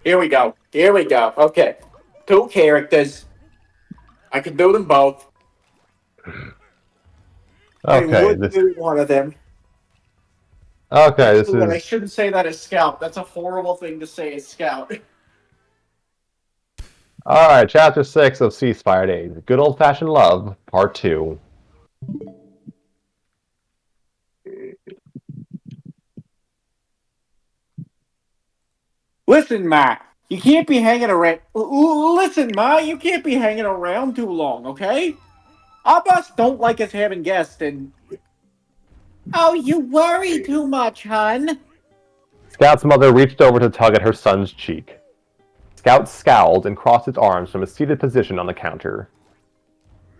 Here we go. Here we go. Okay. 2 characters. I can do them both. I Okay, would do one of them. this Actually, I is shouldn't say that as Scout. That's a horrible thing to say as Scout. alright, chapter 6 of Ceasefire Days. Good old fashioned love, part 2. Listen, Ma. You can't be hanging around. Listen, Ma. You can't be hanging around too long, okay? Our boss don't like us having guests, and oh, you worry too much, hun. Scout's mother reached over to tug at her son's cheek. Scout scowled and crossed his arms from his seated position on the counter.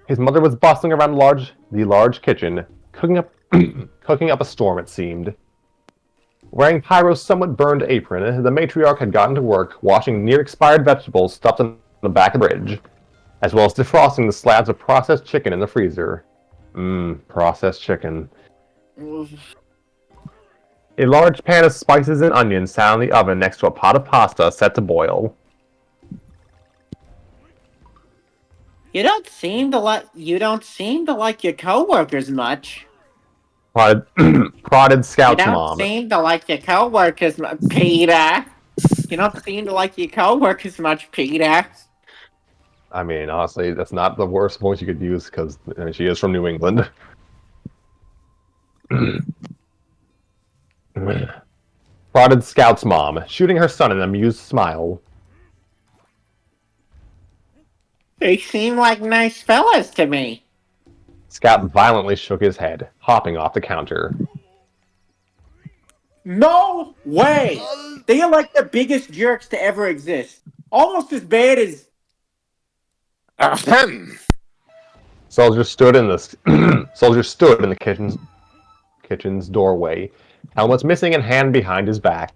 His mother was bustling around the large kitchen, cooking up cooking up a storm, it seemed. Wearing Pyro's somewhat burned apron, the matriarch had gotten to work washing near-expired vegetables stuffed in the back of the fridge, as well as defrosting the slabs of processed chicken in the freezer. Processed chicken. A large pan of spices and onions sat on the oven next to a pot of pasta set to boil. You don't seem to like your coworkers much. Prodded You Scout's don't mom. seem to like your coworkers much, Peter. You don't seem to like your coworkers much, Peter. I mean, honestly, that's not the worst voice you could use, because she is from New England. Prodded Scout's mom, shooting her son an amused smile. They seem like nice fellas to me. Scout violently shook his head, hopping off the counter. No way! They are like the biggest jerks to ever exist. Almost as bad as. Ahem. Soldier stood in the kitchen's doorway, helmet's missing and hand behind his back.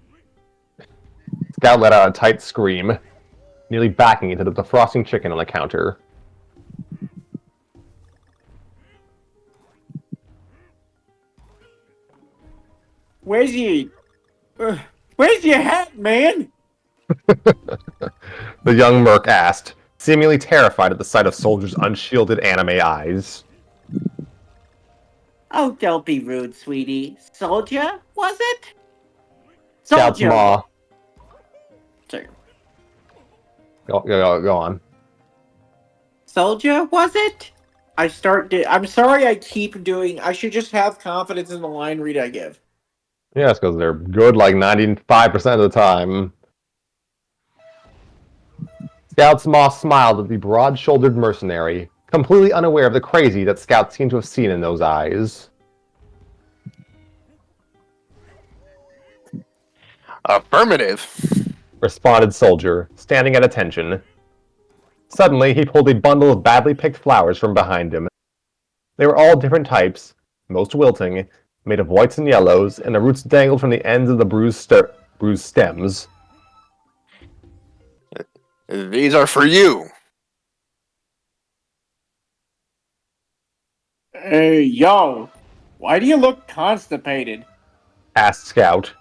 Scout let out a tight scream, nearly backing into the defrosting chicken on the counter. Where's your hat, man? The young merc asked, seemingly terrified at the sight of Soldier's unshielded anime eyes. Oh, don't be rude, sweetie. Soldier, was it? Scout's ma. Sorry. Go on. Soldier, was it? I'm sorry I keep doing. I should just have confidence in the line read I give. Yes, because they're good like 95% of the time. Scout's Moss smiled at the broad-shouldered mercenary, completely unaware of the crazy that Scout seemed to have seen in those eyes. Affirmative. Responded Soldier, standing at attention. Suddenly, he pulled a bundle of badly picked flowers from behind him. They were all different types, most wilting, made of whites and yellows, and the roots dangled from the ends of the bruised stems. These are for you. Hey, yo, why do you look constipated? Asked Scout,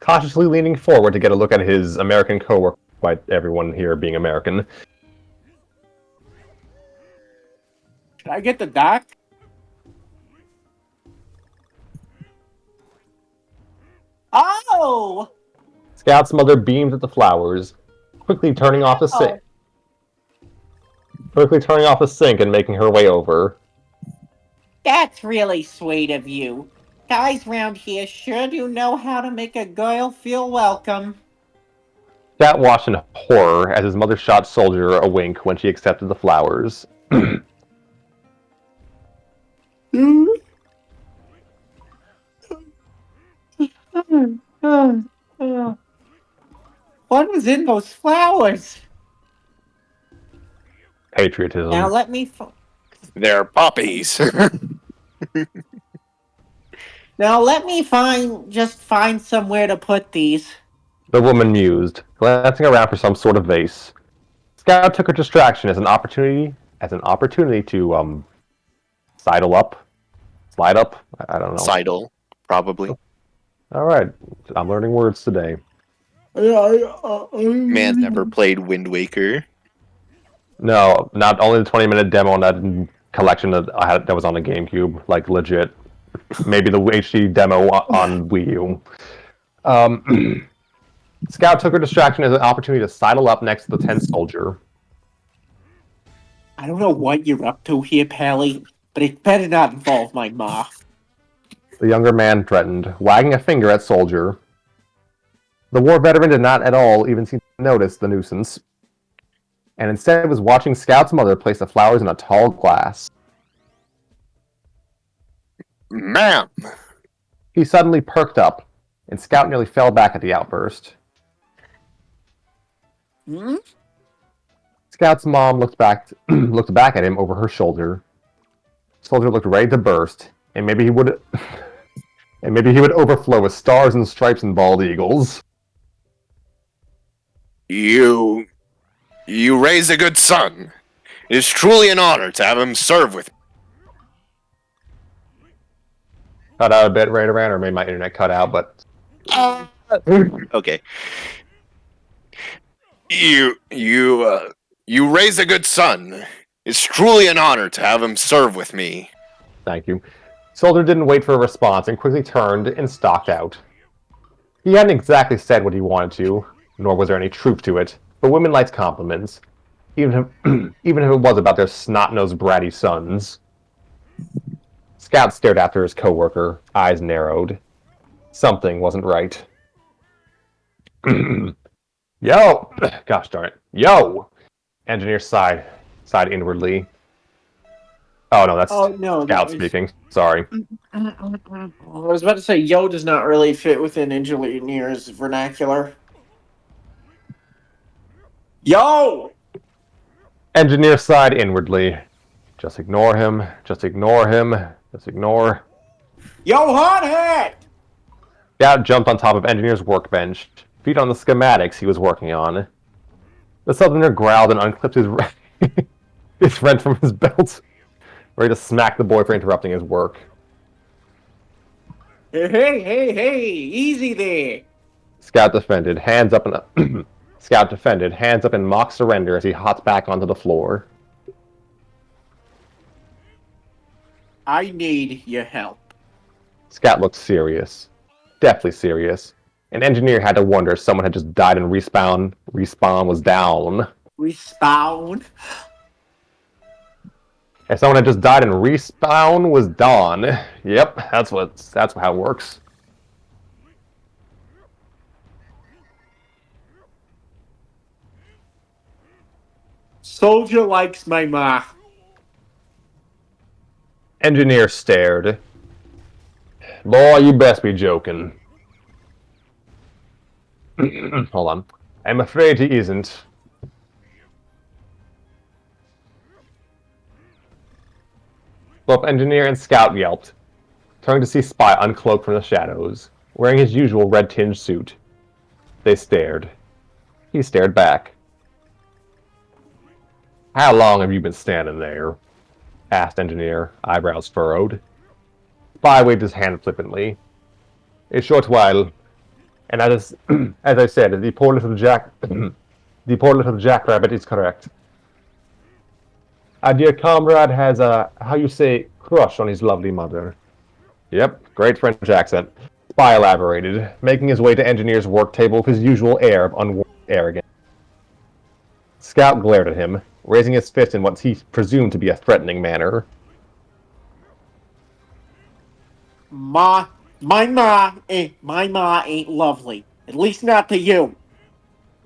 cautiously leaning forward to get a look at his American coworker, despite everyone here being American. Should I get the doc? Oh! Scout's mother beamed at the flowers, quickly turning off the sink and making her way over. That's really sweet of you. Guys round here sure do know how to make a girl feel welcome. Scout watched in horror as his mother shot Soldier a wink when she accepted the flowers. What was in those flowers? Patriotism. Now let me. They're poppies. Now let me find somewhere to put these. The woman mused, glancing around for some sort of vase. Scout took her distraction as an opportunity to sidle up, slide up. I don't know. Sidle, probably. All right, I'm learning words today. Man never played Wind Waker. No, not only the 20-minute demo on that collection that I had that was on the GameCube, like legit. Maybe the HD demo on Wii U. Scout took her distraction as an opportunity to sidle up next to the tense soldier. I don't know what you're up to here, Pally, but it better not involve my ma. The younger man threatened, wagging a finger at Soldier. The war veteran did not at all even seem to notice the nuisance, and instead was watching Scout's mother place the flowers in a tall glass. Ma'am! He suddenly perked up, and Scout nearly fell back at the outburst. Hmm? Scout's mom looked back at him over her shoulder. Soldier looked ready to burst, and maybe he would overflow with stars and stripes and bald eagles. You raised a good son. It is truly an honor to have him serve with me. Cut out a bit right around, or made my internet cut out, but... Okay. You raised a good son. It's truly an honor to have him serve with me. Thank you. Soldier didn't wait for a response and quickly turned and stalked out. He hadn't exactly said what he wanted to, nor was there any truth to it, but women liked compliments, even if it was about their snot-nosed bratty sons. Scout stared after his coworker, eyes narrowed. Something wasn't right. Yo! Gosh darn it. Yo! Engineer sighed inwardly. Oh no, that's Scout speaking. Sorry. I was about to say, yo does not really fit within engineer's vernacular. Yo! Engineer sighed inwardly. Just ignore him. Just ignore him. Just ignore. Yo, hothead! Scout jumped on top of Engineer's workbench, feet on the schematics he was working on. The Southerner growled and unclipped his wrench from his belt, ready to smack the boy for interrupting his work. Hey, easy there. Scout defended, hands up in mock surrender as he hopped back onto the floor. I need your help. Scout looked serious. Deathly serious. An engineer had to wonder if someone had just died and respawn was down. Respawn? If someone had just died and respawn was Dawn. Yep, that's how it works. Soldier likes my ma. Engineer stared. Boy, you best be joking. Hold on. I'm afraid he isn't. Both Engineer and Scout yelped, turning to see Spy uncloaked from the shadows, wearing his usual red-tinged suit. They stared. He stared back. How long have you been standing there? Asked Engineer, eyebrows furrowed. Spy waved his hand flippantly. A short while. And as I said, the poor little jackrabbit is correct. Our dear comrade has a, how you say, crush on his lovely mother. Yep, great French accent. Spy elaborated, making his way to Engineer's work table with his usual air of unwarranted arrogance. Scout glared at him, raising his fist in what he presumed to be a threatening manner. My ma ain't lovely. At least not to you.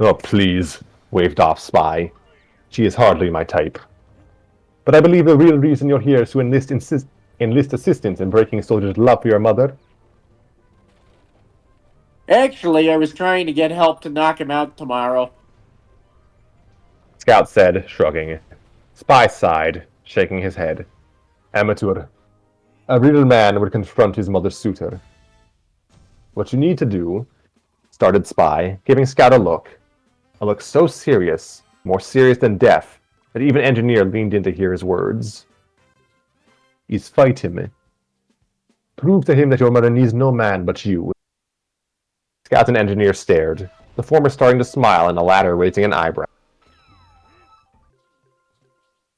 Oh, please, waved off Spy. She is hardly my type. But I believe the real reason you're here is to enlist assistance in breaking Soldier's love for your mother. Actually, I was trying to get help to knock him out tomorrow. Scout said, shrugging. Spy sighed, shaking his head. Amateur. A real man would confront his mother's suitor. What you need to do, started Spy, giving Scout a look so serious, more serious than death, that even Engineer leaned in to hear his words. Is fight him. Prove to him that your mother needs no man but you. Scout and Engineer stared, the former starting to smile and the latter raising an eyebrow.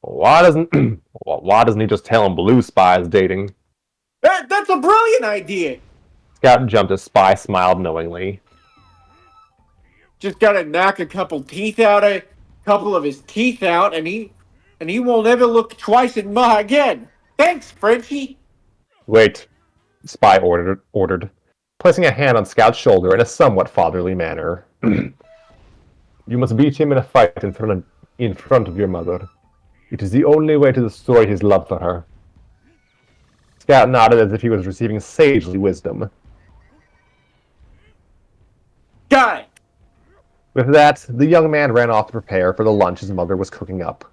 Why doesn't he just tell him Blue Spy is dating? That's a brilliant idea. Scout jumped as Spy smiled knowingly. Just gotta knock a couple of his teeth out, and he won't ever look twice at Ma again. Thanks, Frenchie. Wait, Spy ordered, placing a hand on Scout's shoulder in a somewhat fatherly manner. You must beat him in a fight in front of your mother. It is the only way to destroy his love for her. Scout nodded as if he was receiving sagely wisdom. Got it. With that, the young man ran off to prepare for the lunch his mother was cooking up.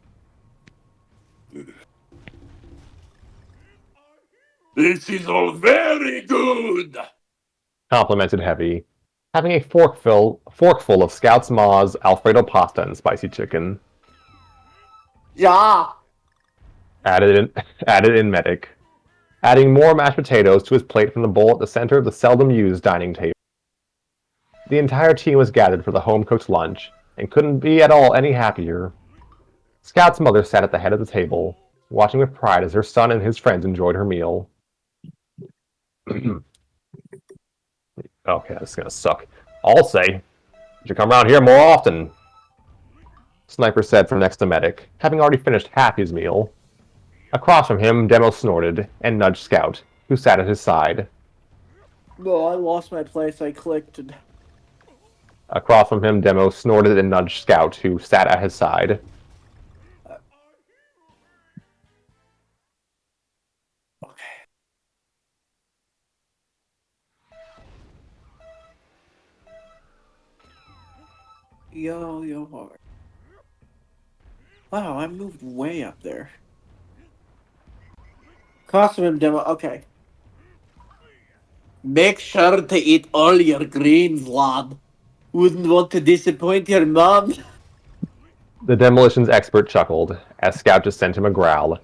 This is all very good, Complimented Heavy, having a forkful of Scout's Ma's Alfredo pasta and spicy chicken. Yeah. Added in Medic, adding more mashed potatoes to his plate from the bowl at the center of the seldom-used dining table. The entire team was gathered for the home-cooked lunch, and couldn't be at all any happier. Scout's mother sat at the head of the table, watching with pride as her son and his friends enjoyed her meal. Okay, this is gonna suck. I'll say, you should come around here more often, Sniper said from next to Medic, having already finished half his meal. Across from him, Demo snorted and nudged Scout, who sat at his side. No, I lost my place. I clicked. Across from him, Demo snorted and nudged Scout, who sat at his side. Okay. Yo hard. Wow, I moved way up there. Costume demo. Okay. Make sure to eat all your greens, lad. Wouldn't want to disappoint your mom. The demolitions expert chuckled, as Scout just sent him a growl,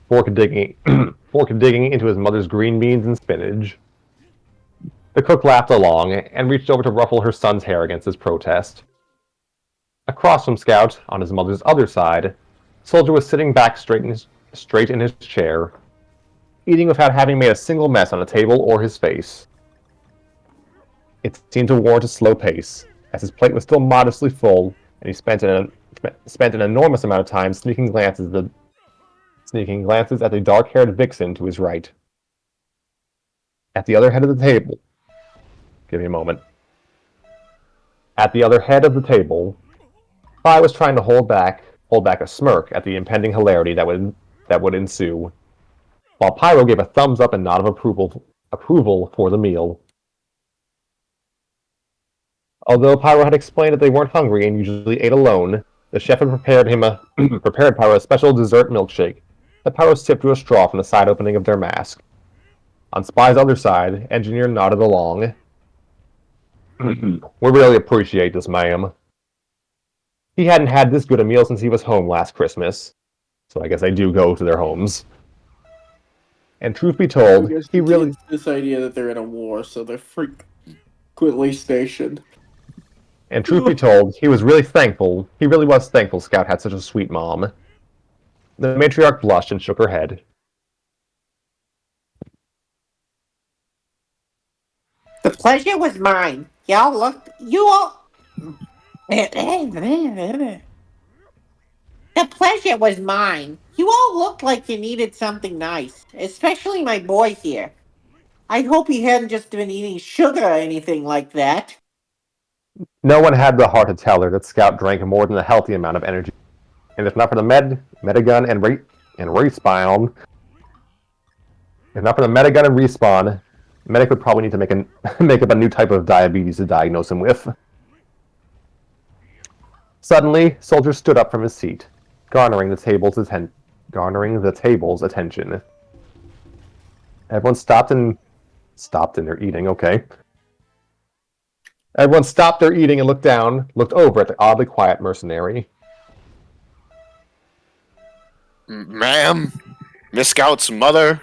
fork digging into his mother's green beans and spinach. The cook laughed along, and reached over to ruffle her son's hair against his protest. Across from Scout, on his mother's other side, Soldier was sitting back straight in his chair, eating without having made a single mess on the table or his face. It seemed to warrant a slow pace, as his plate was still modestly full, and he spent an enormous amount of time sneaking glances sneaking glances at the dark-haired vixen to his right. At the other head of the table... Give me a moment. At the other head of the table, Phi was trying to hold back a smirk at the impending hilarity that would ensue, while Pyro gave a thumbs up and nod of approval for the meal. Although Pyro had explained that they weren't hungry and usually ate alone, the chef had prepared Pyro a special dessert milkshake that Pyro sipped through a straw from the side opening of their mask. On Spy's other side, Engineer nodded along. We really appreciate this, ma'am. He hadn't had this good a meal since he was home last Christmas, so I guess they do go to their homes. And truth be told, he really... It's this idea that they're in a war, so they're frequently stationed. And truth be told, he was really thankful. He really was thankful Scout had such a sweet mom. The matriarch blushed and shook her head. The pleasure was mine. You all... The pleasure was mine. You all looked like you needed something nice, especially my boy here. I hope he hadn't just been eating sugar or anything like that. No one had the heart to tell her that Scout drank more than a healthy amount of energy. And if not for the Metagun and Respawn... If not for the Metagun and Respawn, Medic would probably need to make up a new type of diabetes to diagnose him with. Suddenly, Soldier stood up from his seat, garnering the table's attention. Everyone stopped in their eating, okay. Everyone stopped their eating and looked over at the oddly quiet mercenary. Ma'am, Miss Scout's mother,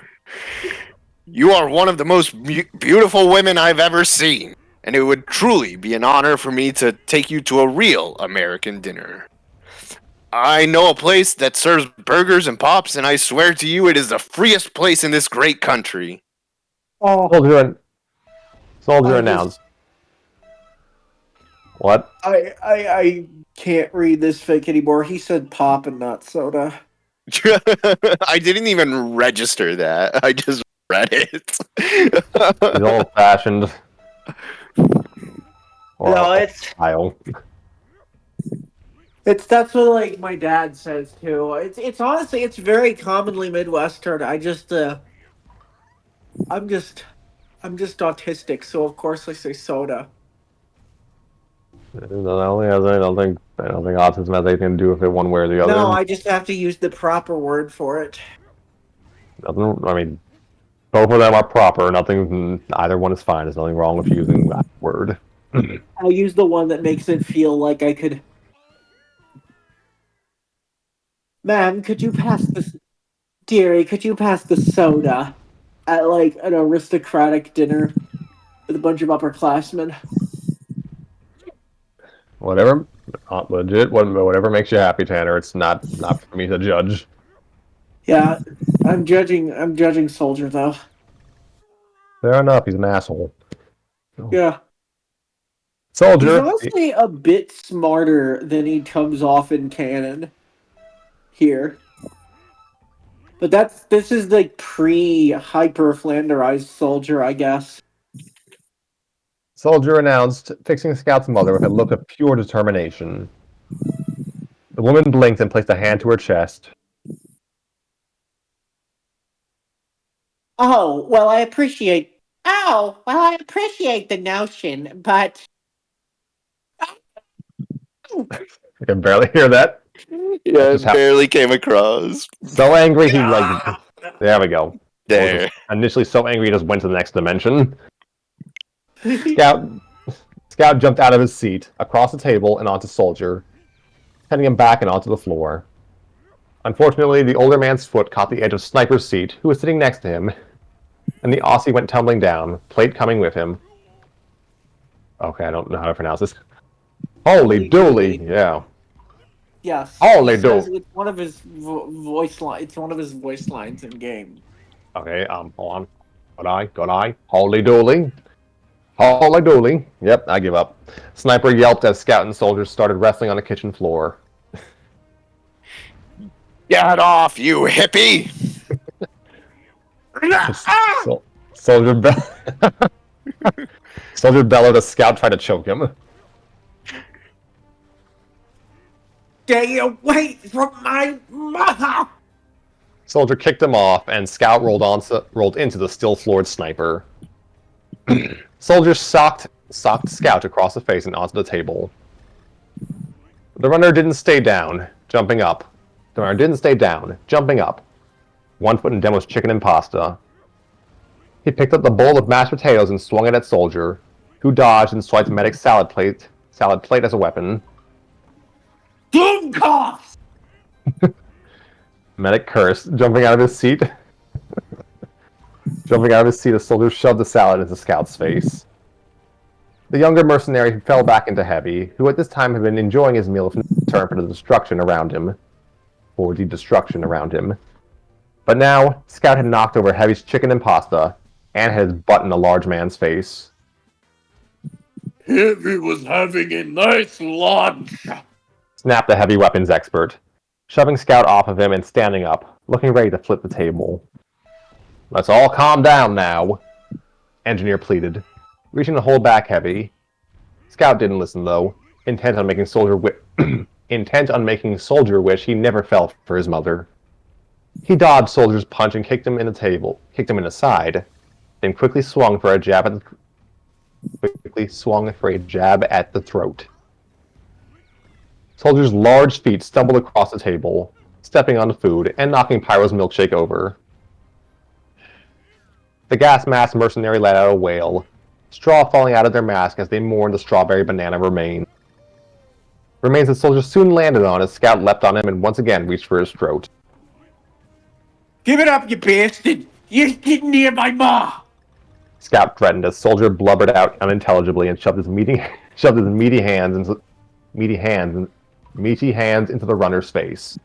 you are one of the most beautiful women I've ever seen, and it would truly be an honor for me to take you to a real American dinner. I know a place that serves burgers and pops, and I swear to you it is the freest place in this great country. Soldier announced. What? I can't read this fake anymore. He said pop and not soda. I didn't even register that. I just read it. He's old-fashioned. No, that's what like my dad says too. It's honestly it's very commonly Midwestern. I'm just autistic, so of course I say soda. I don't think autism has anything to do with it one way or the other. No, I just have to use the proper word for it. I mean, both of them are proper. Either one is fine. There's nothing wrong with using that word. I'll use the one that makes it feel like I could. Ma'am, could you pass this? Dearie, could you pass the soda at like an aristocratic dinner with a bunch of upperclassmen? Whatever, not legit. Whatever makes you happy, Tanner. It's not for me to judge. Yeah, I'm judging Soldier though. Fair enough. He's an asshole. Yeah. Soldier. He's honestly a bit smarter than he comes off in canon here. But this is like pre-hyper Flanderized Soldier, I guess. Soldier announced, fixing Scout's mother with a look of pure determination. The woman blinked and placed a hand to her chest. Oh, well, I appreciate the notion, but... I can barely hear that. Yeah, it barely came across. So angry he there we go. There. Initially so angry he just went to the next dimension. Scout jumped out of his seat, across the table, and onto Soldier, sending him back and onto the floor. Unfortunately, the older man's foot caught the edge of Sniper's seat, who was sitting next to him, and the Aussie went tumbling down, plate coming with him. Okay, I don't know how to pronounce this. Holy dooly, yeah. Yes. Holy dooly. It's one of his voice lines. It's one of his voice lines in game. Okay, hold on. Good eye. Holy dooly. Holy dooly. Yep, I give up. Sniper yelped as Scout and Soldier started wrestling on the kitchen floor. Get off, you hippie! Soldier Soldier bellowed as Scout tried to choke him. Stay away from my mother! Soldier kicked him off, and Scout rolled into the still-floored sniper. Soldier socked Scout across the face and onto the table. The runner didn't stay down, jumping up. One foot in Demo's chicken and pasta. He picked up the bowl of mashed potatoes and swung it at Soldier, who dodged and swiped Medic's salad plate as a weapon. Doomcoffs! Medic cursed, jumping out of his seat. The soldier shoved the salad into Scout's face. The younger mercenary fell back into Heavy, who at this time had been enjoying his meal in return for the destruction around him. But now, Scout had knocked over Heavy's chicken and pasta, and had his butt in a large man's face. Heavy was having a nice lunch. Snapped the heavy weapons expert, shoving Scout off of him and standing up, looking ready to flip the table. Let's all calm down now, Engineer pleaded, reaching to hold back Heavy. Scout didn't listen though, intent on making Soldier wish he never fell for his mother. He dodged Soldier's punch and kicked him in the side, then quickly swung for a jab at the throat. Soldier's large feet stumbled across the table, stepping on the food and knocking Pyro's milkshake over. The gas mask mercenary let out a wail, straw falling out of their mask as they mourned the strawberry banana remains. Remains that Soldier soon landed on as Scout leapt on him and once again reached for his throat. Give it up, you bastard! You're getting near my ma! Scout threatened as Soldier blubbered out unintelligibly and shoved his meaty hands into the runner's face.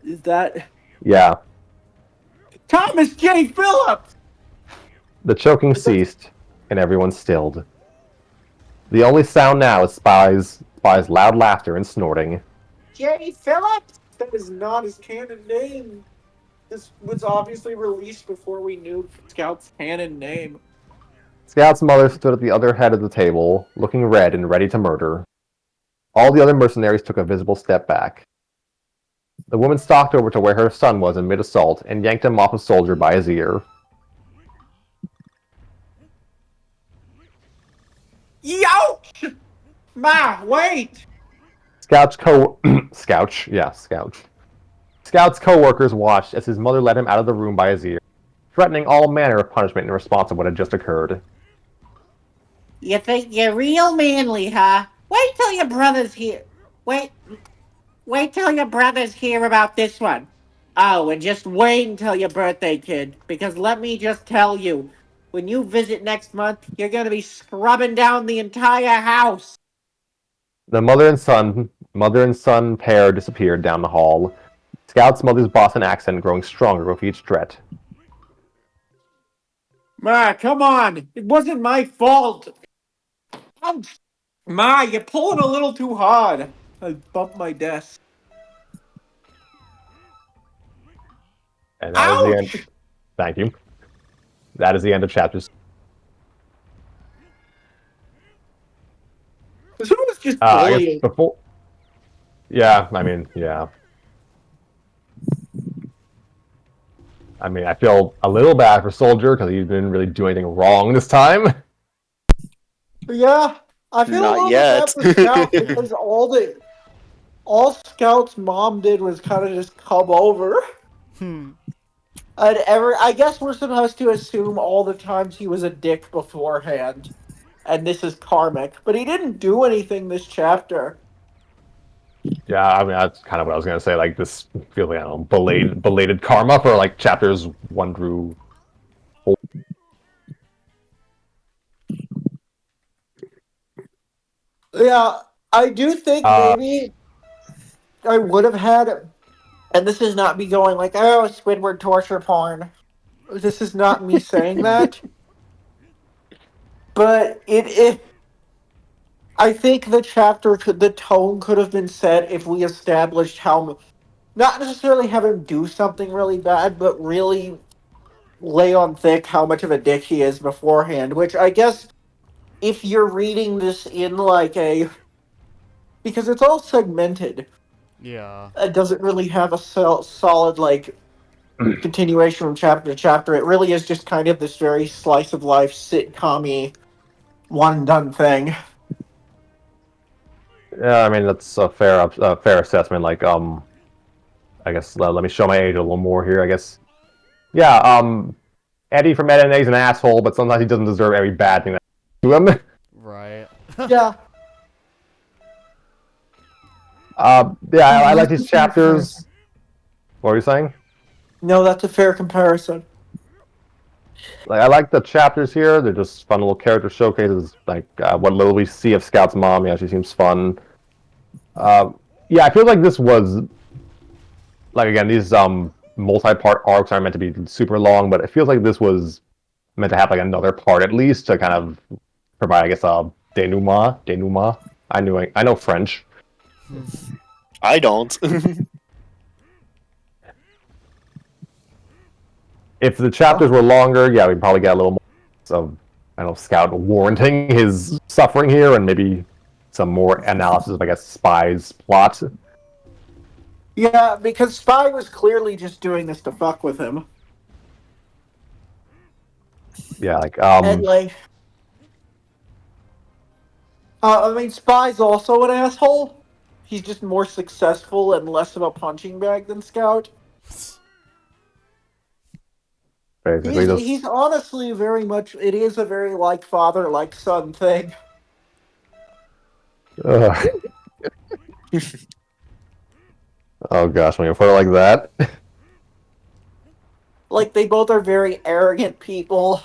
Is that Yeah. Thomas J. Phillips! The choking ceased, and everyone stilled. The only sound now is Spy's loud laughter and snorting. Jerry Phillips? that is not his canon name? This was obviously released before we knew Scout's canon name. Scout's mother stood at the other head of the table, looking red and ready to murder. All the other mercenaries took a visible step back. The woman stalked over to where her son was in mid-assault and yanked him off a Soldier by his ear. Youch! Ma, wait! Scout's co-workers watched as his mother led him out of the room by his ear, threatening all manner of punishment in response to what had just occurred. You think you're real manly, huh? Wait till your brothers hear. Wait till your brothers hear about this one. Oh, and just wait until your birthday, kid, because let me just tell you, when you visit next month, you're gonna be scrubbing down the entire house. The mother and son pair disappeared down the hall, Scout's mother's Boston accent growing stronger with each threat. Ma, come on! It wasn't my fault! Ma, you're pulling a little too hard. I bumped my desk. And that is the end. Thank you. That is the end of chapters. This one was just I guess bullying. before. Yeah, I mean, yeah. I mean, I feel a little bad for Soldier because he didn't really do anything wrong this time. Yeah, I feel Not a little yet. bad for Scout because all Scout's mom did was kind of just come over. I guess we're supposed to assume all the times he was a dick beforehand, and this is karmic. But he didn't do anything this chapter. Yeah, I mean, that's kind of what I was going to say. Like, this feels like, I don't know, belated karma for, like, chapters 1 through 4. Yeah, I do think maybe I would have had, and this is not me going like, oh, Squidward torture porn. This is not me saying that. But I think the tone could have been set if we established how, not necessarily have him do something really bad, but really lay on thick how much of a dick he is beforehand. Which I guess if you're reading this in like a, because it's all segmented, Yeah. it doesn't really have a solid like continuation from chapter to chapter. It really is just kind of this very slice of life sitcom-y one and done thing. Yeah, I mean that's a fair assessment. Like, I guess let me show my age a little more here. I guess, yeah. Eddie from Ed and Eddie's an asshole, but sometimes he doesn't deserve every bad thing that to him. Right. Yeah. Yeah, I like That's these a fair comparison. chapters. What were you saying? No, that's a fair comparison. Like, I like the chapters here. They're just fun little character showcases. Like, what little we see of Scout's mom, yeah, she seems fun. Yeah, I feel like this was, like, again, these multi-part arcs aren't meant to be super long, but it feels like this was meant to have like another part at least to kind of provide, I guess, a denouement. I know French. I don't. If the chapters were longer, yeah, we'd probably get a little more of, I don't know, Scout warranting his suffering here, and maybe some more analysis of, I guess, Spy's plot. Yeah, because Spy was clearly just doing this to fuck with him. Yeah, like, And, like... I mean, Spy's also an asshole. He's just more successful and less of a punching bag than Scout. basically just. He's honestly very much... It is a very like father, like son thing. Ugh. Oh gosh, when you put it like that. Like, they both are very arrogant people.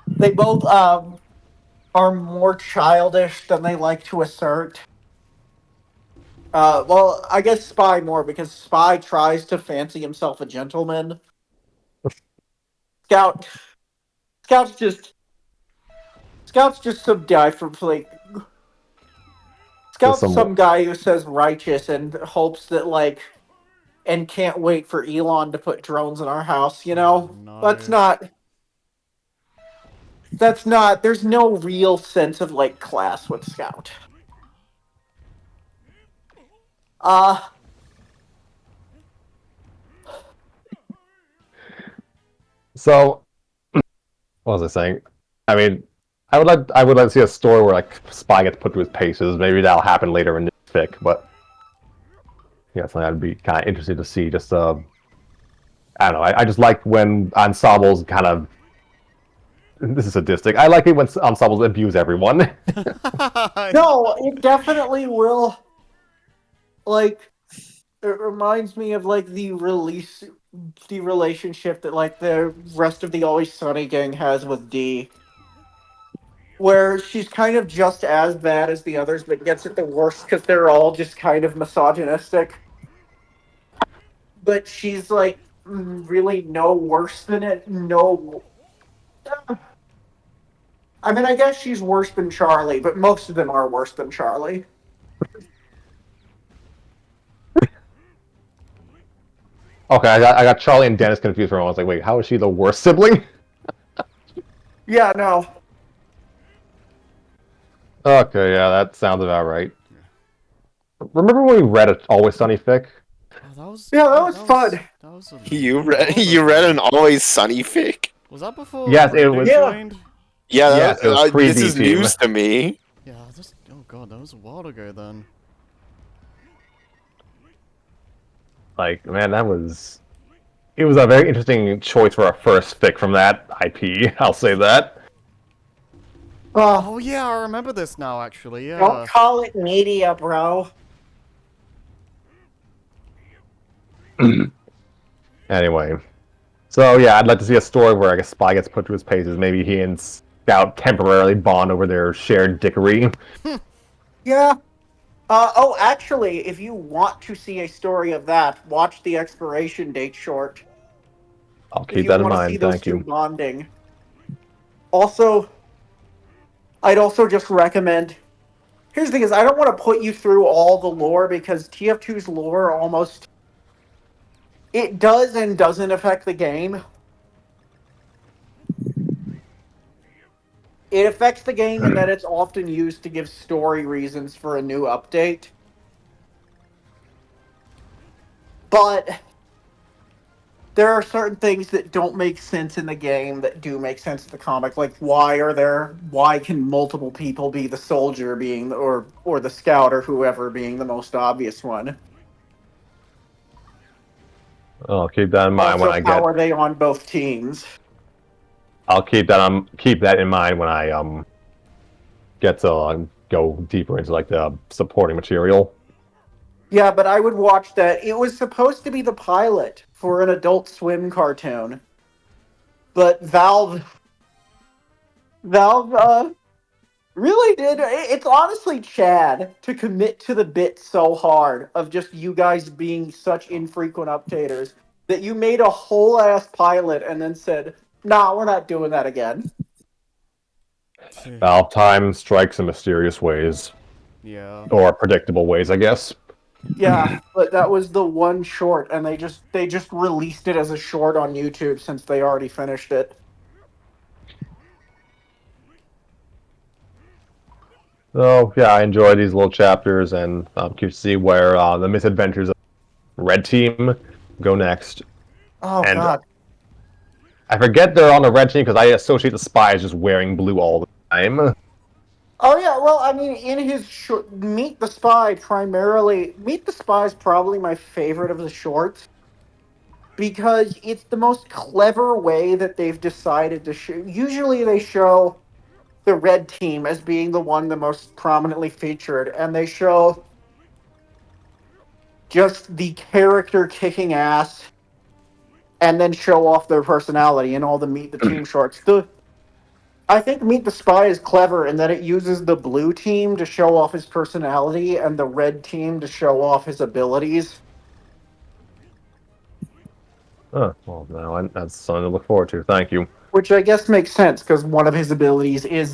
They both, are more childish than they like to assert. Well, I guess Spy more, because Spy tries to fancy himself a gentleman. Scout... Scout's just... Scout's just some guy from, like... Just Scout's some. some guy who says righteous and hopes that, like... And can't wait for Elon to put drones in our house, you know? No. That's not... There's no real sense of, like, class with Scout. So, what was I saying? I mean, I would like to see a story where like Spy gets put through his paces. Maybe that'll happen later in this fic, but yeah, something I'd be kind of interested to see. Just I don't know. I just like when ensembles kind of. This is sadistic. I like it when ensembles abuse everyone. No, it definitely will. Like, it reminds me of like the relationship that like the rest of the Always Sunny gang has with Dee, where she's kind of just as bad as the others, but gets it the worst because they're all just kind of misogynistic. But she's like really no worse than it. No, I mean, I guess she's worse than Charlie, but most of them are worse than Charlie. Okay, I got Charlie and Dennis confused for a moment. I was like, wait, how is she the worst sibling? Yeah, no. Okay, yeah, that sounds about right. Remember when we read an Always Sunny fic? Oh, that was, Yeah, that was fun. That was You read an Always Sunny fic? Was that before? Yes, it Rudy was. Yeah. joined? Yeah, Yes, it was this is pre-B-Team. news to me. Yeah, just oh god, that was a while ago then. Like, man, it was a very interesting choice for a first fic from that IP. I'll say that. Oh yeah, I remember this now. Actually, yeah. Don't call it media, bro. Anyway, so yeah, I'd like to see a story where I guess Spy gets put through his paces. Maybe he and Scout temporarily bond over their shared dickery. Yeah. Actually, if you want to see a story of that, watch the expiration date short. I'll If keep you that in want to see mind. those Thank two you. bonding. Also, I'd also just recommend here's the thing: is I don't want to put you through all the lore because TF2's lore almost it does and doesn't affect the game. It affects the game in that it's often used to give story reasons for a new update. But there are certain things that don't make sense in the game that do make sense in the comic. Like why can multiple people be the soldier being or the scout or whoever being the most obvious one? I'll keep that in mind when Also, I how get. are they on both teams? I'll keep that in mind when I get to go deeper into like the supporting material. Yeah, but I would watch that. It was supposed to be the pilot for an Adult Swim cartoon, but Valve really did. It's honestly Chad to commit to the bit so hard of just you guys being such infrequent updaters that you made a whole ass pilot and then said, "Nah, we're not doing that again." Valve time strikes in mysterious ways, Yeah. or predictable ways, I guess. Yeah, but that was the one short, and they just released it as a short on YouTube since they already finished it. So yeah, I enjoy these little chapters, and I'm curious to see where the misadventures of Red Team go next. Oh And god. I forget they're on the Red Team because I associate the spies just wearing blue all the time. Oh yeah, well, I mean, in his Meet the Spy primarily, Meet the Spy is probably my favorite of the shorts because it's the most clever way that they've decided to show. Usually, they show the red team as being the one the most prominently featured, and they show just the character kicking ass, and then show off their personality in all the Meet the Team shorts. The I think Meet the Spy is clever in that it uses the blue team to show off his personality and the red team to show off his abilities. Well, now that's something to look forward to. Thank you. Which I guess makes sense because one of his abilities is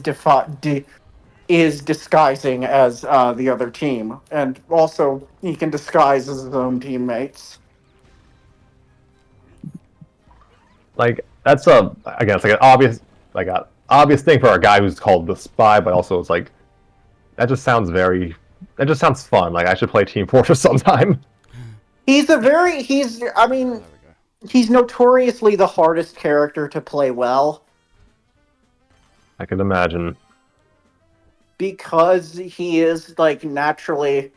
is disguising as the other team, and also he can disguise as his own teammates. Like that's a again, it's like an obvious thing for a guy who's called the spy, but also it's like that just sounds very. That just sounds fun. Like I should play Team Fortress sometime. He's a very he's I mean There we go. he's notoriously the hardest character to play well I can imagine. because he is like naturally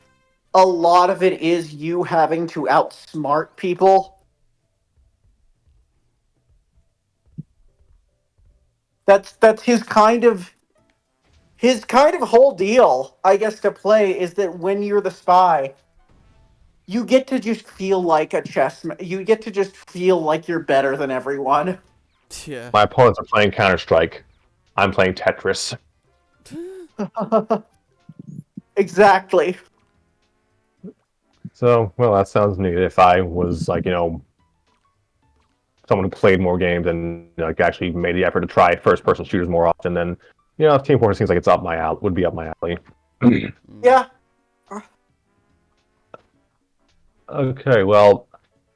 a lot of it is you having to outsmart people. That's his kind of whole deal, I guess, to play is that when you're the spy, you get to just feel like a you get to just feel like you're better than everyone. Yeah. My opponents are playing Counter Strike. I'm playing Tetris. Exactly. So, well, that sounds neat. If I was like, someone who played more games and like actually made the effort to try first-person shooters more often, then if Team Fortress seems like it's up my alley, would be up my alley. Yeah. Okay, well,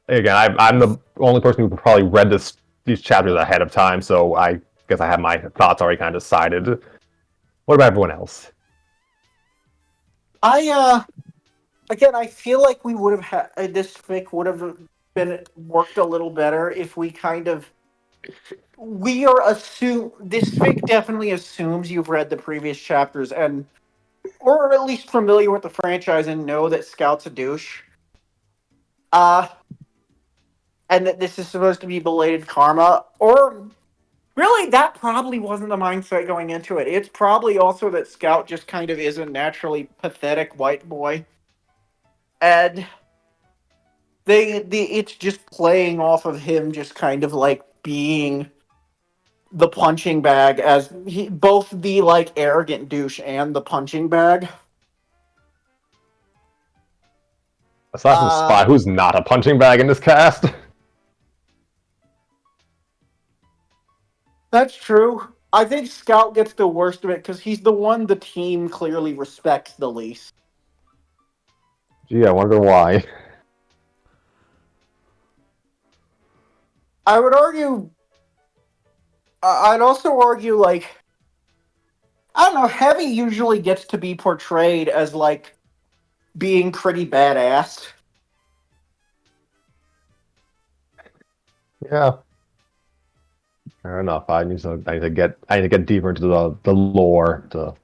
again, I'm the only person who probably read these chapters ahead of time, so I guess I have my thoughts already kind of decided. What about everyone else? Again, I feel like we would have had this fic would have been worked a little better if we kind of we are assume this fic definitely assumes you've read the previous chapters and or at least familiar with the franchise and know that Scout's a douche. Uh and that this is supposed to be belated karma, or really that probably wasn't the mindset going into it. It's probably also that Scout just kind of is a naturally pathetic white boy. And it's just playing off of him just kind of like being the punching bag as both the like arrogant douche and the punching bag. Aside from Spy, who's not a punching bag in this cast? That's true. I think Scout gets the worst of it because he's the one the team clearly respects the least. Gee, I wonder why. I would argue. I'd also argue, like, I don't know, Heavy usually gets to be portrayed as, like, being pretty badass. Yeah, fair enough. I need to get deeper into the lore to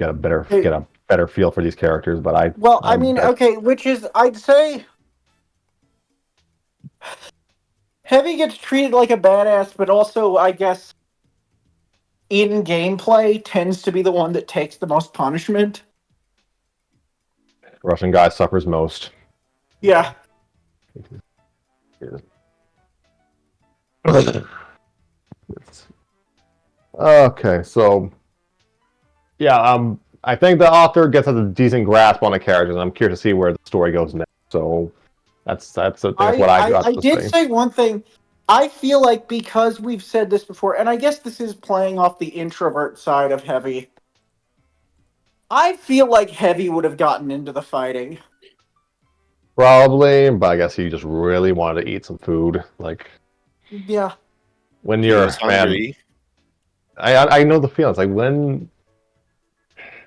get a better feel for these characters. But Well, I mean, okay, which is, I'd say, Heavy gets treated like a badass, but also, I guess, in gameplay, tends to be the one that takes the most punishment. Russian guy suffers most. Yeah. Okay, so yeah, I think the author gets a decent grasp on the characters, and I'm curious to see where the story goes next. So that's what I got I to did say. say one thing. I feel like because we've said this before, and I guess this is playing off the introvert side of Heavy, I feel like Heavy would have gotten into the fighting. Probably, but I guess he just really wanted to eat some food. Like Yeah. when He you're was man, hungry. I know the feelings. Like when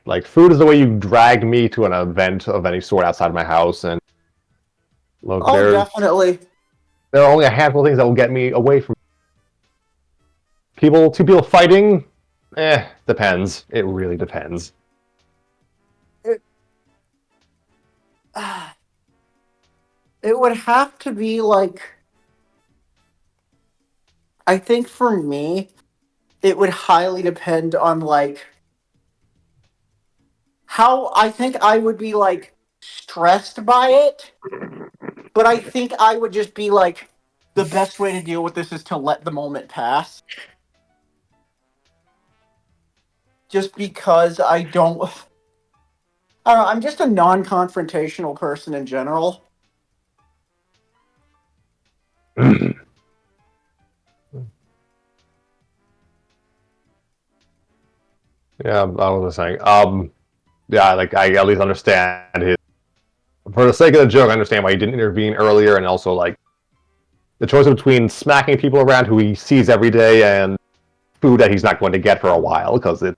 like food is the way you dragged me to an event of any sort outside of my house, and look, Oh, definitely. there are only a handful of things that will get me away from people. Two people fighting, depends. It really depends. It would have to be like, I think for me, it would highly depend on like how I think I would be like stressed by it, but I think I would just be like, the best way to deal with this is to let the moment pass. Just because I don't know, I'm just a non-confrontational person in general. Yeah, I was just saying. Yeah, like I at least understand his. For the sake of the joke, I understand why he didn't intervene earlier, and also like the choice between smacking people around who he sees every day and food that he's not going to get for a while because it's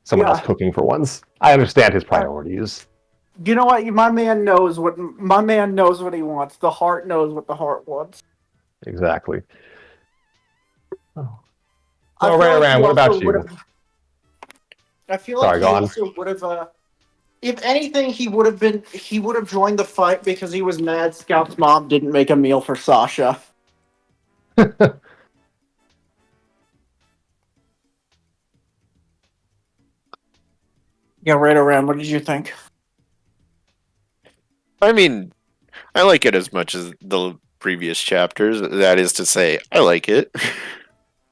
someone else Yeah. cooking for once. I understand his priorities. You know what? My man knows what he wants. The heart knows what the heart wants. Exactly. Oh. I So, feel Ray like he Aram, what also about would you? have. I feel like Sorry, he go on. also would have. If anything, he would have been. He would have joined the fight because he was mad Scout's mom didn't make a meal for Sasha. Yeah, right around. What did you think? I mean, I like it as much as the previous chapters. That is to say, I like it.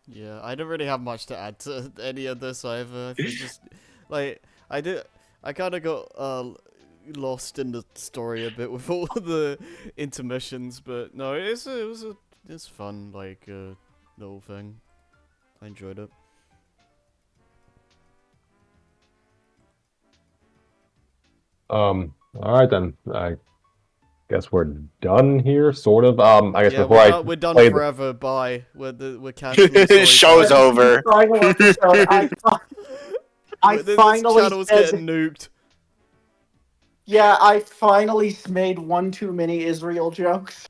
Yeah, I don't really have much to add to any of this either. I think just like I kind of got lost in the story a bit with all the intermissions, but no, it's fun like little thing. I enjoyed it. All right then. I guess we're done here, sort of. I guess Yeah, before I we're done play forever. Bye. We're canceling Show's storytelling. over. Final episode. I This finally channel's said, getting nuked. yeah, I finally made one too many Israel jokes.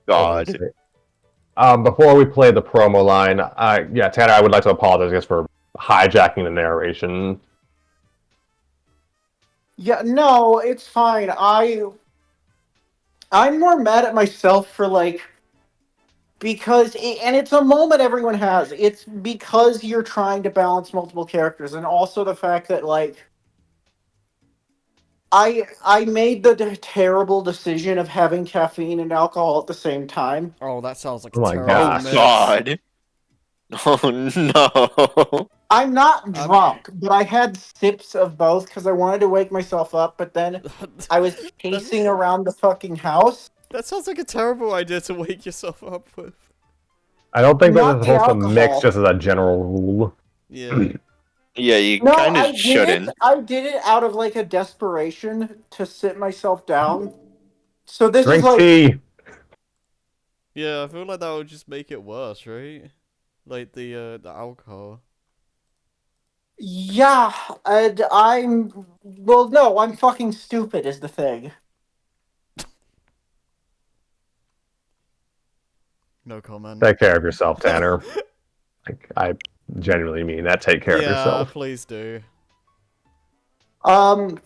God. Before we play the promo line, yeah, Tanner, I would like to apologize, I guess, for hijacking the narration. Yeah, no, it's fine. I'm more mad at myself for like and it's a moment everyone has. It's because you're trying to balance multiple characters, and also the fact that like I made the terrible decision of having caffeine and alcohol at the same time. Oh, that sounds like Oh a my terrible Oh gosh. mix. God. Oh no. I'm not Um, drunk, but I had sips of both because I wanted to wake myself up, but then I was that, pacing around the fucking house. that sounds like a terrible idea to wake yourself up with. I don't think that Not it's the supposed to mix alcohol. just as a general rule. Yeah. Yeah, you No, kind of I did it. shouldn't. I did it out of like a desperation to sit myself down. So this is Drink like, tea. Yeah, I feel like that would just make it worse, right? Like the alcohol. yeah, and well, no, I'm fucking stupid is the thing. No comment. Take care of yourself, Tanner. Like, I genuinely mean that. Take care of Yeah, yourself. please do. Um,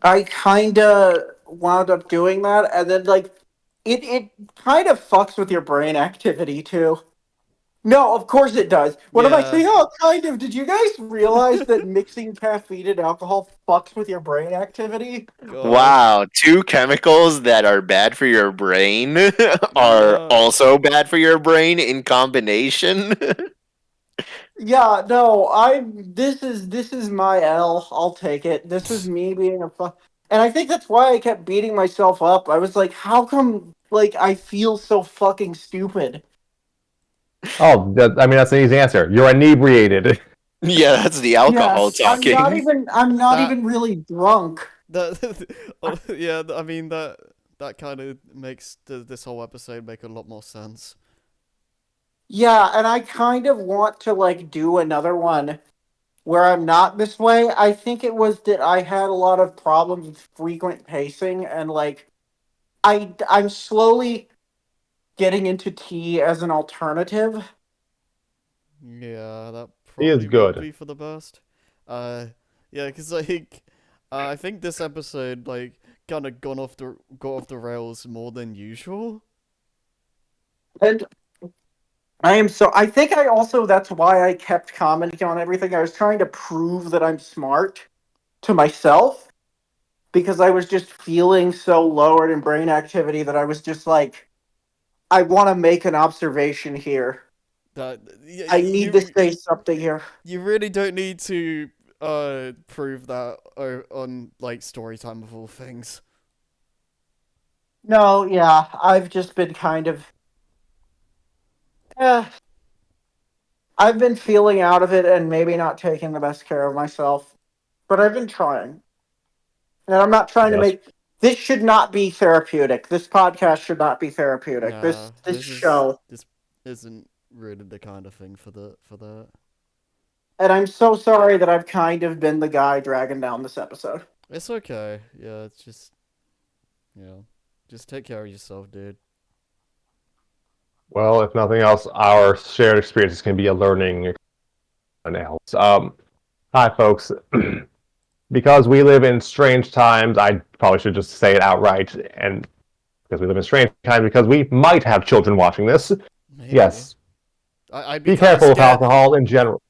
I kinda wound up doing that, and then like, it kind of fucks with your brain activity too. No, of course it does. What am I Yeah. saying? Oh, kind of. Did you guys realize that mixing caffeine and alcohol fucks with your brain activity? God. Wow, two chemicals that are bad for your brain are Yeah. also bad for your brain in combination. Yeah, no, this is my L. I'll take it. This is me being a fuck. And I think that's why I kept beating myself up. I was like, how come like I feel so fucking stupid? Oh, I mean, that's an easy answer. You're inebriated. Yeah, that's the alcohol Yes, talking. I'm not That even really drunk. yeah, I mean that kind of makes this whole episode make a lot more sense. Yeah, and I kind of want to like do another one where I'm not this way. I think it was that I had a lot of problems with frequent pacing and like I'm slowly getting into tea as an alternative. Yeah, that He is probably would good. be for the best. Uh, yeah, cause like, I think this episode like kind of got off the rails more than usual. And I think I also that's why I kept commenting on everything. I was trying to prove that I'm smart to myself because I was just feeling so lowered in brain activity that I was just like I want to make an observation here. That I need to say something here. you really don't need to prove that on like story time of all things. No, yeah, I've just been kind of eh, I've been feeling out of it and maybe not taking the best care of myself, but I've been trying. And I'm not trying to Yes. make this should not be therapeutic. This podcast should not be therapeutic. Nah, This show. this isn't really the kind of thing for that. And I'm so sorry that I've kind of been the guy dragging down this episode. It's okay. Yeah, it's just just take care of yourself, dude. Well, if nothing else, our shared experiences can be a learning else. Hi, folks. Because we live in strange times, I probably should just say it outright. And because we live in strange times, because we might have children watching this. Maybe. Yes, I'd be be kind of careful with scared. alcohol in general.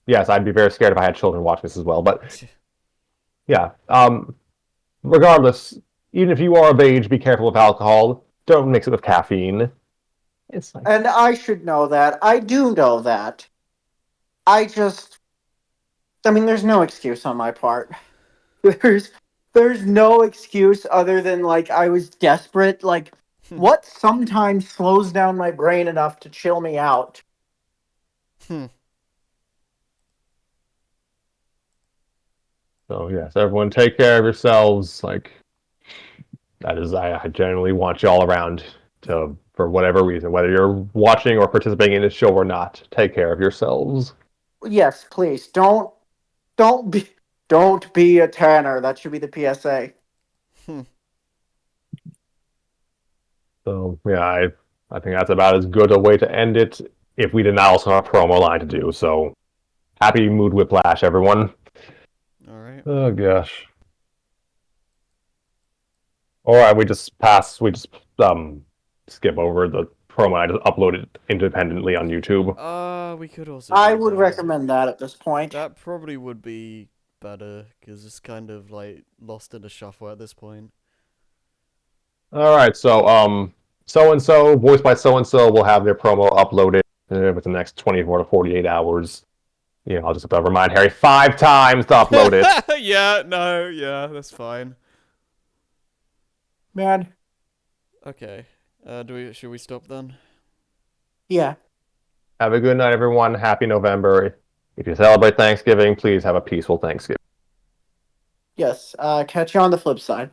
Yes, I'd be very scared if I had children watching this as well. But yeah, regardless, even if you are of age, be careful with alcohol. Don't mix it with caffeine. It's like, And I should know that. I do know that. I just I mean there's no excuse on my part. There's there's no excuse other than like I was desperate. Like what sometimes slows down my brain enough to chill me out. so yes, everyone take care of yourselves. Like that is, I generally want you all around to, for whatever reason, whether you're watching or participating in this show or not, take care of yourselves. Yes, please don't be don't be a Tanner. That should be the PSA. So yeah, I think that's about as good a way to end it if we did not also have a promo line to do. So happy Mood Whiplash, everyone. All right. Oh gosh. All right, we just skip over the promo. I just upload it independently on YouTube. We could also. I do would that. recommend that at this point. That probably would be better because it's kind of like lost in the shuffle at this point. All right, so and so, voiced by so and so, will have their promo uploaded within the next 24 to 48 hours. You know, I'll just have to remind Harry 5 times to upload it. Yeah, that's fine. Man, Okay. Should we stop then? Yeah. Have a good night, everyone. Happy November. If you celebrate Thanksgiving, please have a peaceful Thanksgiving. Yes. Catch you on the flip side.